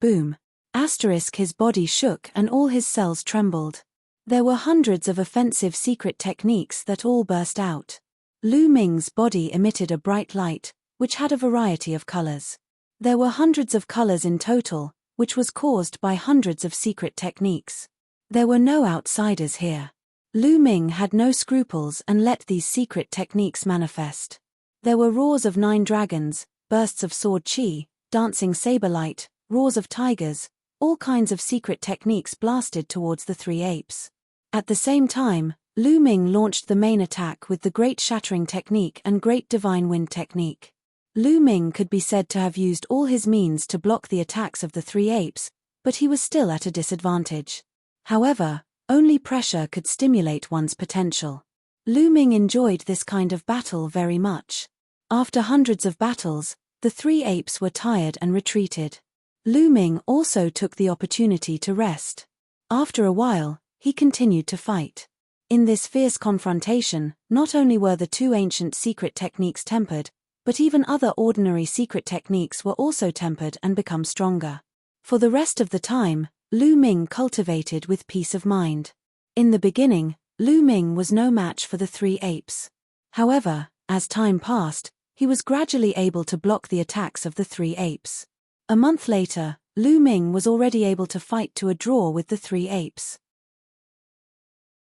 Boom. His body shook and all his cells trembled. There were hundreds of offensive secret techniques that all burst out. Lu Ming's body emitted a bright light, which had a variety of colors. There were hundreds of colors in total, which was caused by hundreds of secret techniques. There were no outsiders here. Lu Ming had no scruples and let these secret techniques manifest. There were roars of 9 dragons, bursts of sword chi, dancing saber light, roars of tigers, all kinds of secret techniques blasted towards the 3 apes. At the same time, Lu Ming launched the main attack with the Great Shattering Technique and Great Divine Wind Technique. Lu Ming could be said to have used all his means to block the attacks of the 3 apes, but he was still at a disadvantage. However, only pressure could stimulate one's potential. Lu Ming enjoyed this kind of battle very much. After hundreds of battles, the 3 apes were tired and retreated. Lu Ming also took the opportunity to rest. After a while, he continued to fight. In this fierce confrontation, not only were the 2 ancient secret techniques tempered, but even other ordinary secret techniques were also tempered and become stronger. For the rest of the time, Lu Ming cultivated with peace of mind. In the beginning, Lu Ming was no match for the 3 apes. However, as time passed, he was gradually able to block the attacks of the 3 apes. A month later, Lu Ming was already able to fight to a draw with the 3 apes.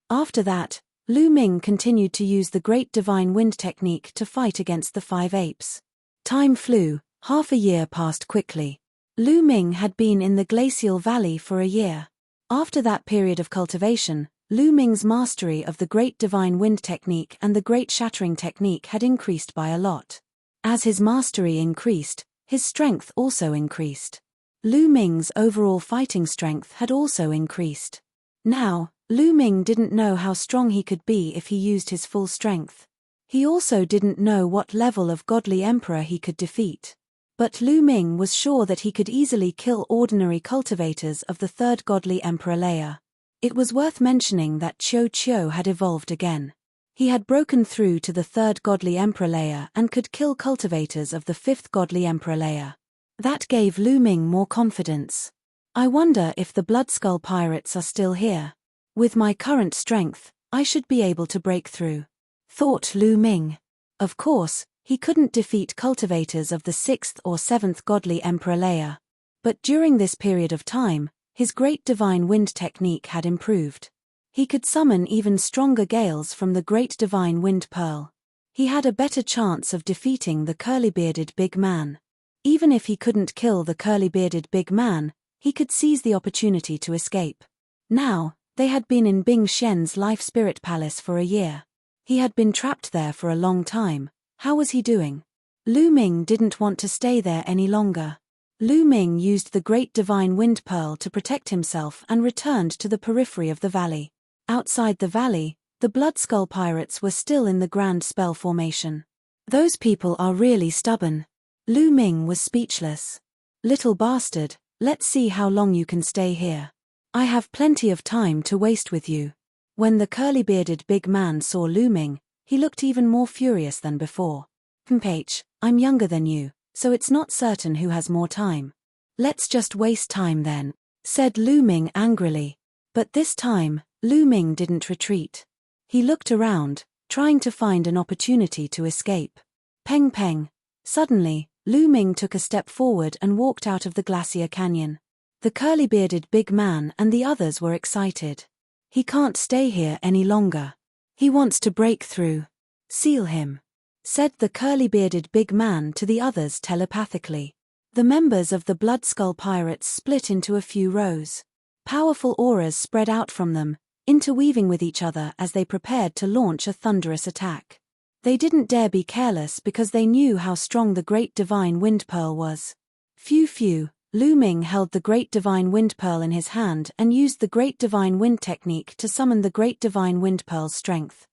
After that, Lu Ming continued to use the Great Divine Wind Technique to fight against the 5 apes. Time flew, half a year passed quickly. Lu Ming had been in the glacial valley for a year. After that period of cultivation, Lu Ming's mastery of the Great Divine Wind Technique and the Great Shattering Technique had increased by a lot. As his mastery increased, his strength also increased. Lu Ming's overall fighting strength had also increased. Now, Lu Ming didn't know how strong he could be if he used his full strength. He also didn't know what level of godly emperor he could defeat. But Lu Ming was sure that he could easily kill ordinary cultivators of the third godly emperor layer. It was worth mentioning that Qiu had evolved again. He had broken through to the third godly emperor layer and could kill cultivators of the fifth godly emperor layer. That gave Lu Ming more confidence. I wonder if the Bloodskull pirates are still here. With my current strength, I should be able to break through, thought Lu Ming. Of course, he couldn't defeat cultivators of the sixth or seventh godly emperor layer. But during this period of time, his great divine wind technique had improved. He could summon even stronger gales from the great divine wind pearl. He had a better chance of defeating the curly-bearded big man. Even if he couldn't kill the curly-bearded big man, he could seize the opportunity to escape. Now, they had been in Bing Xian's life spirit palace for a year. He had been trapped there for a long time. How was he doing? Lu Ming didn't want to stay there any longer. Lu Ming used the great divine wind pearl to protect himself and returned to the periphery of the valley. Outside the valley, the Bloodskull pirates were still in the grand spell formation. Those people are really stubborn. Lu Ming was speechless. Little bastard, let's see how long you can stay here. I have plenty of time to waste with you. When the curly-bearded big man saw Lu Ming, he looked even more furious than before. Mph, I'm younger than you, so it's not certain who has more time. Let's just waste time then, said Lu Ming angrily. But this time, Lu Ming didn't retreat. He looked around, trying to find an opportunity to escape. Peng peng. Suddenly, Lu Ming took a step forward and walked out of the glacier canyon. The curly-bearded big man and the others were excited. He can't stay here any longer. He wants to break through. Seal him, said the curly-bearded big man to the others telepathically. The members of the Bloodskull pirates split into a few rows. Powerful auras spread out from them, interweaving with each other as they prepared to launch a thunderous attack. They didn't dare be careless because they knew how strong the Great Divine Wind Pearl was. Phew, Lu Ming held the Great Divine Wind Pearl in his hand and used the Great Divine Wind technique to summon the Great Divine Wind Pearl's strength.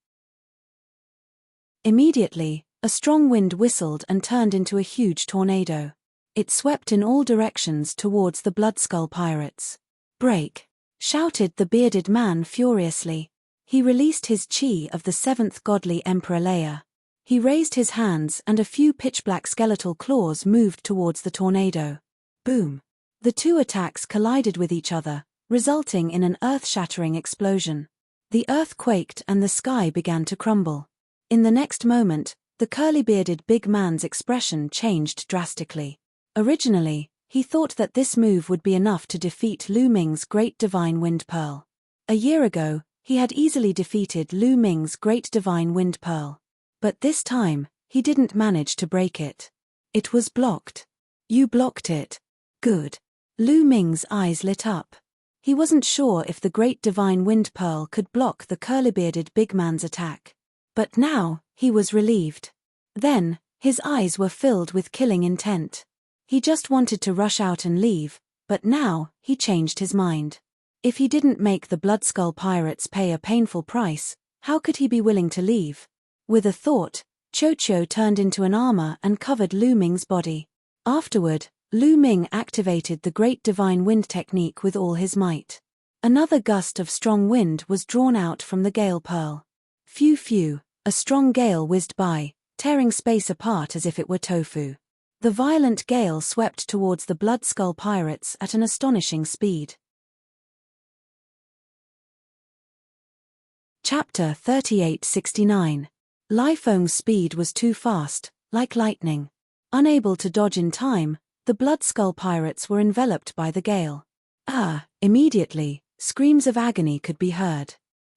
Immediately, a strong wind whistled and turned into a huge tornado. It swept in all directions towards the Bloodskull pirates. Break! Shouted the bearded man furiously. He released his chi of the seventh godly emperor layer. He raised his hands and a few pitch-black skeletal claws moved towards the tornado. Boom! The two attacks collided with each other, resulting in an earth-shattering explosion. The earth quaked and the sky began to crumble. In the next moment, the curly-bearded big man's expression changed drastically. Originally, he thought that this move would be enough to defeat Lu Ming's Great Divine Wind Pearl. A year ago, he had easily defeated Lu Ming's Great Divine Wind Pearl. But this time, he didn't manage to break it. It was blocked. You blocked it. Good. Lu Ming's eyes lit up. He wasn't sure if the Great Divine Wind Pearl could block the curly-bearded big man's attack. But now, he was relieved. Then, his eyes were filled with killing intent. He just wanted to rush out and leave, but now, he changed his mind. If he didn't make the Bloodskull pirates pay a painful price, how could he be willing to leave? With a thought, Qiu turned into an armor and covered Lu Ming's body. Afterward, Lu Ming activated the Great Divine Wind technique with all his might. Another gust of strong wind was drawn out from the gale pearl. Phew, a strong gale whizzed by, tearing space apart as if it were tofu. The violent gale swept towards the Bloodskull pirates at an astonishing speed. Chapter 3869. Lai Feng's speed was too fast, like lightning. Unable to dodge in time, the Bloodskull pirates were enveloped by the gale. Immediately, screams of agony could be heard.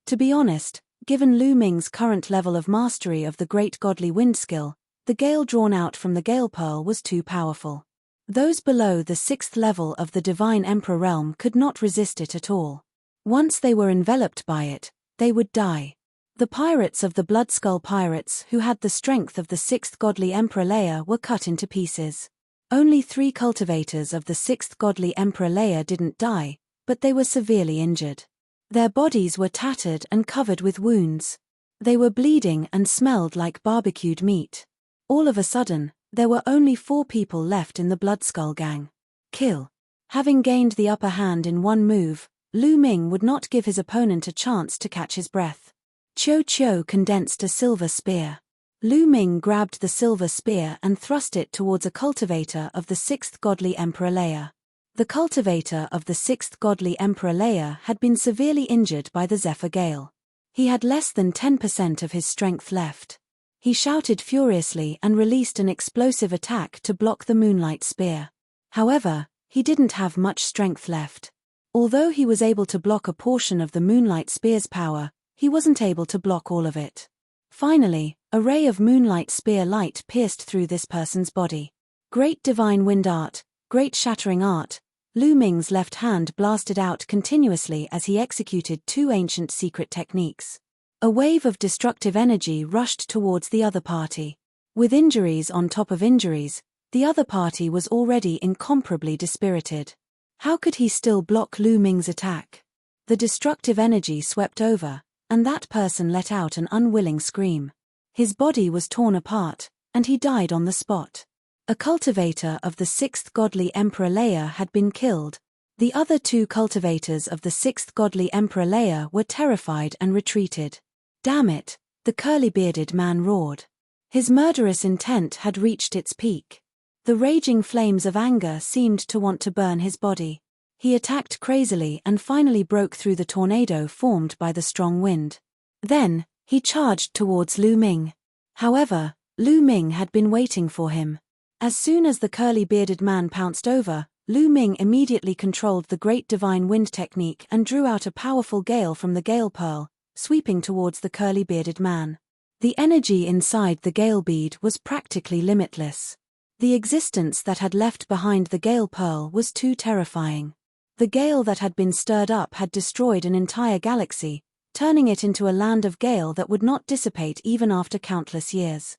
To be honest, given Lu Ming's current level of mastery of the Great Godly Wind skill, the gale drawn out from the Gale Pearl was too powerful. Those below the 6th level of the Divine Emperor realm could not resist it at all. Once they were enveloped by it, they would die. The pirates of the Bloodskull pirates who had the strength of the 6th Godly Emperor layer were cut into pieces. Only 3 cultivators of the 6th Godly Emperor layer didn't die, but they were severely injured. Their bodies were tattered and covered with wounds. They were bleeding and smelled like barbecued meat. All of a sudden, There were only 4 people left in the Bloodskull gang. Kill. Having gained the upper hand in one move, Lu Ming would not give his opponent a chance to catch his breath. Qiu condensed a silver spear. Lu Ming grabbed the silver spear and thrust it towards a cultivator of the 6th godly emperor layer. The cultivator of the 6th godly emperor layer had been severely injured by the Zephyr Gale. He had less than 10% of his strength left. He shouted furiously and released an explosive attack to block the Moonlight Spear. However, he didn't have much strength left. Although he was able to block a portion of the Moonlight Spear's power, he wasn't able to block all of it. Finally, a ray of Moonlight Spear light pierced through this person's body. Great Divine Wind Art, Great Shattering Art. Lu Ming's left hand blasted out continuously as he executed 2 ancient secret techniques. A wave of destructive energy rushed towards the other party. With injuries on top of injuries, the other party was already incomparably dispirited. How could he still block Lu Ming's attack? The destructive energy swept over, and that person let out an unwilling scream. His body was torn apart, and he died on the spot. A cultivator of the 6th godly emperor layer had been killed. The other 2 cultivators of the 6th godly emperor layer were terrified and retreated. Damn it, the curly-bearded man roared. His murderous intent had reached its peak. The raging flames of anger seemed to want to burn his body. He attacked crazily and finally broke through the tornado formed by the strong wind. Then, he charged towards Lu Ming. However, Lu Ming had been waiting for him. As soon as the curly-bearded man pounced over, Lu Ming immediately controlled the Great Divine Wind technique and drew out a powerful gale from the Gale Pearl, sweeping towards the curly-bearded man. The energy inside the Gale Bead was practically limitless. The existence that had left behind the Gale Pearl was too terrifying. The gale that had been stirred up had destroyed an entire galaxy, turning it into a land of gale that would not dissipate even after countless years.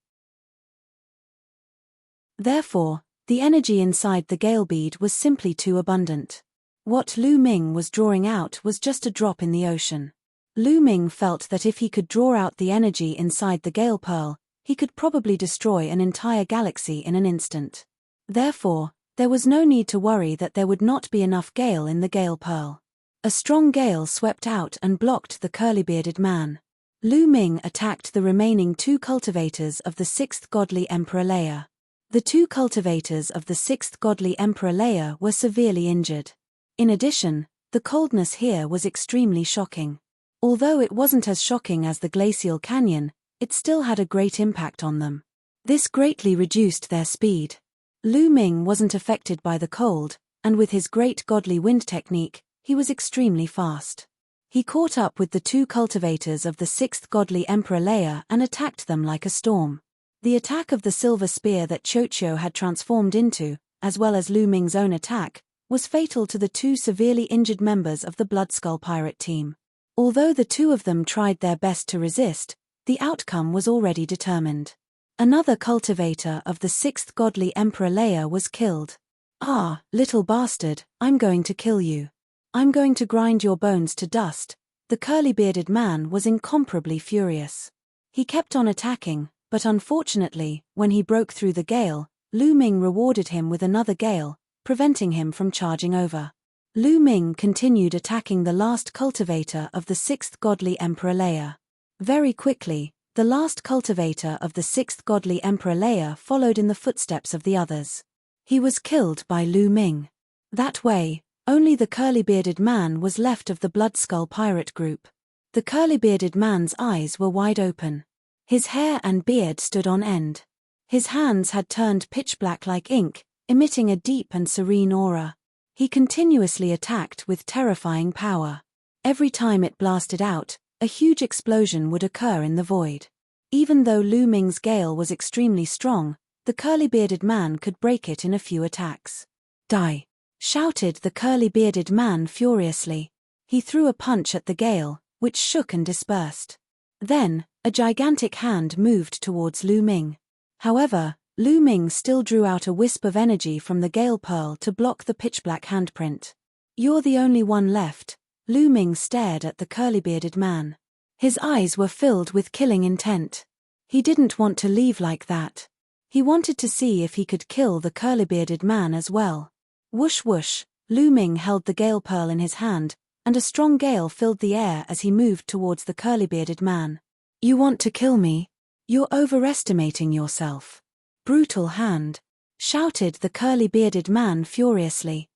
Therefore, the energy inside the Gale Bead was simply too abundant. What Lu Ming was drawing out was just a drop in the ocean. Lu Ming felt that if he could draw out the energy inside the Gale Pearl, he could probably destroy an entire galaxy in an instant. Therefore, there was no need to worry that there would not be enough gale in the Gale Pearl. A strong gale swept out and blocked the curly-bearded man. Lu Ming attacked the remaining 2 cultivators of the 6th godly emperor layer. The 2 cultivators of the 6th godly emperor layer were severely injured. In addition, the coldness here was extremely shocking. Although it wasn't as shocking as the glacial canyon, it still had a great impact on them. This greatly reduced their speed. Lu Ming wasn't affected by the cold, and with his great godly wind technique, he was extremely fast. He caught up with the 2 cultivators of the 6th godly emperor layer and attacked them like a storm. The attack of the silver spear that Qiu had transformed into, as well as Lu Ming's own attack, was fatal to the 2 severely injured members of the Bloodskull pirate team. Although the 2 of them tried their best to resist, the outcome was already determined. Another cultivator of the 6th godly emperor layer was killed. Ah, little bastard, I'm going to kill you. I'm going to grind your bones to dust. The curly-bearded man was incomparably furious. He kept on attacking, but unfortunately, when he broke through the gale, Lu Ming rewarded him with another gale, preventing him from charging over. Lu Ming continued attacking the last cultivator of the 6th godly emperor layer. Very quickly, the last cultivator of the 6th godly emperor layer followed in the footsteps of the others. He was killed by Lu Ming. That way, only the curly-bearded man was left of the Bloodskull pirate group. The curly-bearded man's eyes were wide open. His hair and beard stood on end. His hands had turned pitch black like ink, emitting a deep and serene aura. He continuously attacked with terrifying power. Every time it blasted out, a huge explosion would occur in the void. Even though Lu Ming's gale was extremely strong, the curly-bearded man could break it in a few attacks. Die! Shouted the curly-bearded man furiously. He threw a punch at the gale, which shook and dispersed. Then, a gigantic hand moved towards Lu Ming. However, Lu Ming still drew out a wisp of energy from the Gale Pearl to block the pitch-black handprint. You're the only one left. Lu Ming stared at the curly-bearded man. His eyes were filled with killing intent. He didn't want to leave like that. He wanted to see if he could kill the curly-bearded man as well. Whoosh whoosh, Lu Ming held the gale pearl in his hand, and a strong gale filled the air as he moved towards the curly-bearded man. You want to kill me? You're overestimating yourself. Brutal hand, shouted the curly-bearded man furiously.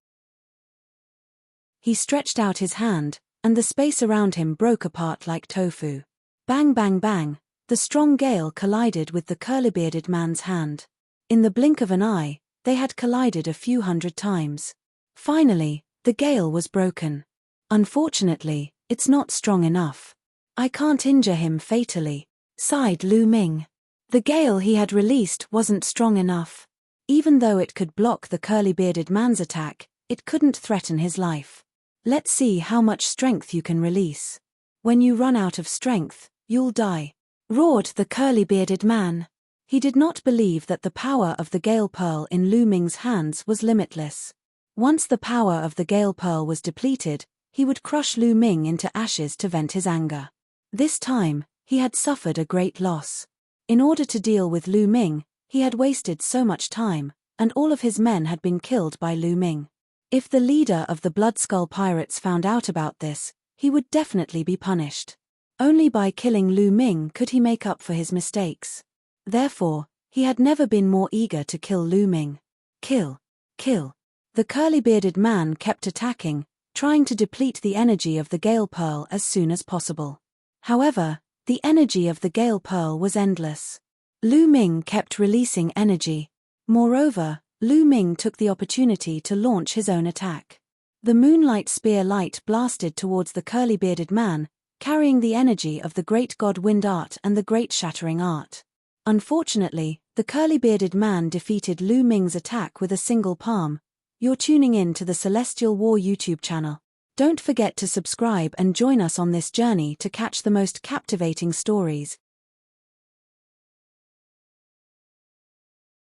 He stretched out his hand, and the space around him broke apart like tofu. Bang bang bang, the strong gale collided with the curly-bearded man's hand. In the blink of an eye, they had collided a few hundred times. Finally, the gale was broken. Unfortunately, it's not strong enough. I can't injure him fatally, sighed Lu Ming. The gale he had released wasn't strong enough. Even though it could block the curly-bearded man's attack, it couldn't threaten his life. Let's see how much strength you can release. When you run out of strength, you'll die, roared the curly-bearded man. He did not believe that the power of the gale pearl in Lu Ming's hands was limitless. Once the power of the gale pearl was depleted, he would crush Lu Ming into ashes to vent his anger. This time, he had suffered a great loss. In order to deal with Lu Ming, he had wasted so much time, and all of his men had been killed by Lu Ming. If the leader of the Blood Skull Pirates found out about this, he would definitely be punished. Only by killing Lu Ming could he make up for his mistakes. Therefore, he had never been more eager to kill Lu Ming. Kill. Kill. The curly-bearded man kept attacking, trying to deplete the energy of the gale pearl as soon as possible. However, the energy of the gale pearl was endless. Lu Ming kept releasing energy. Moreover, Lu Ming took the opportunity to launch his own attack. The moonlight spear light blasted towards the curly-bearded man, carrying the energy of the great god wind art and the great shattering art. Unfortunately, the curly-bearded man defeated Lu Ming's attack with a single palm. You're tuning in to the Celestial War YouTube channel. Don't forget to subscribe and join us on this journey to catch the most captivating stories.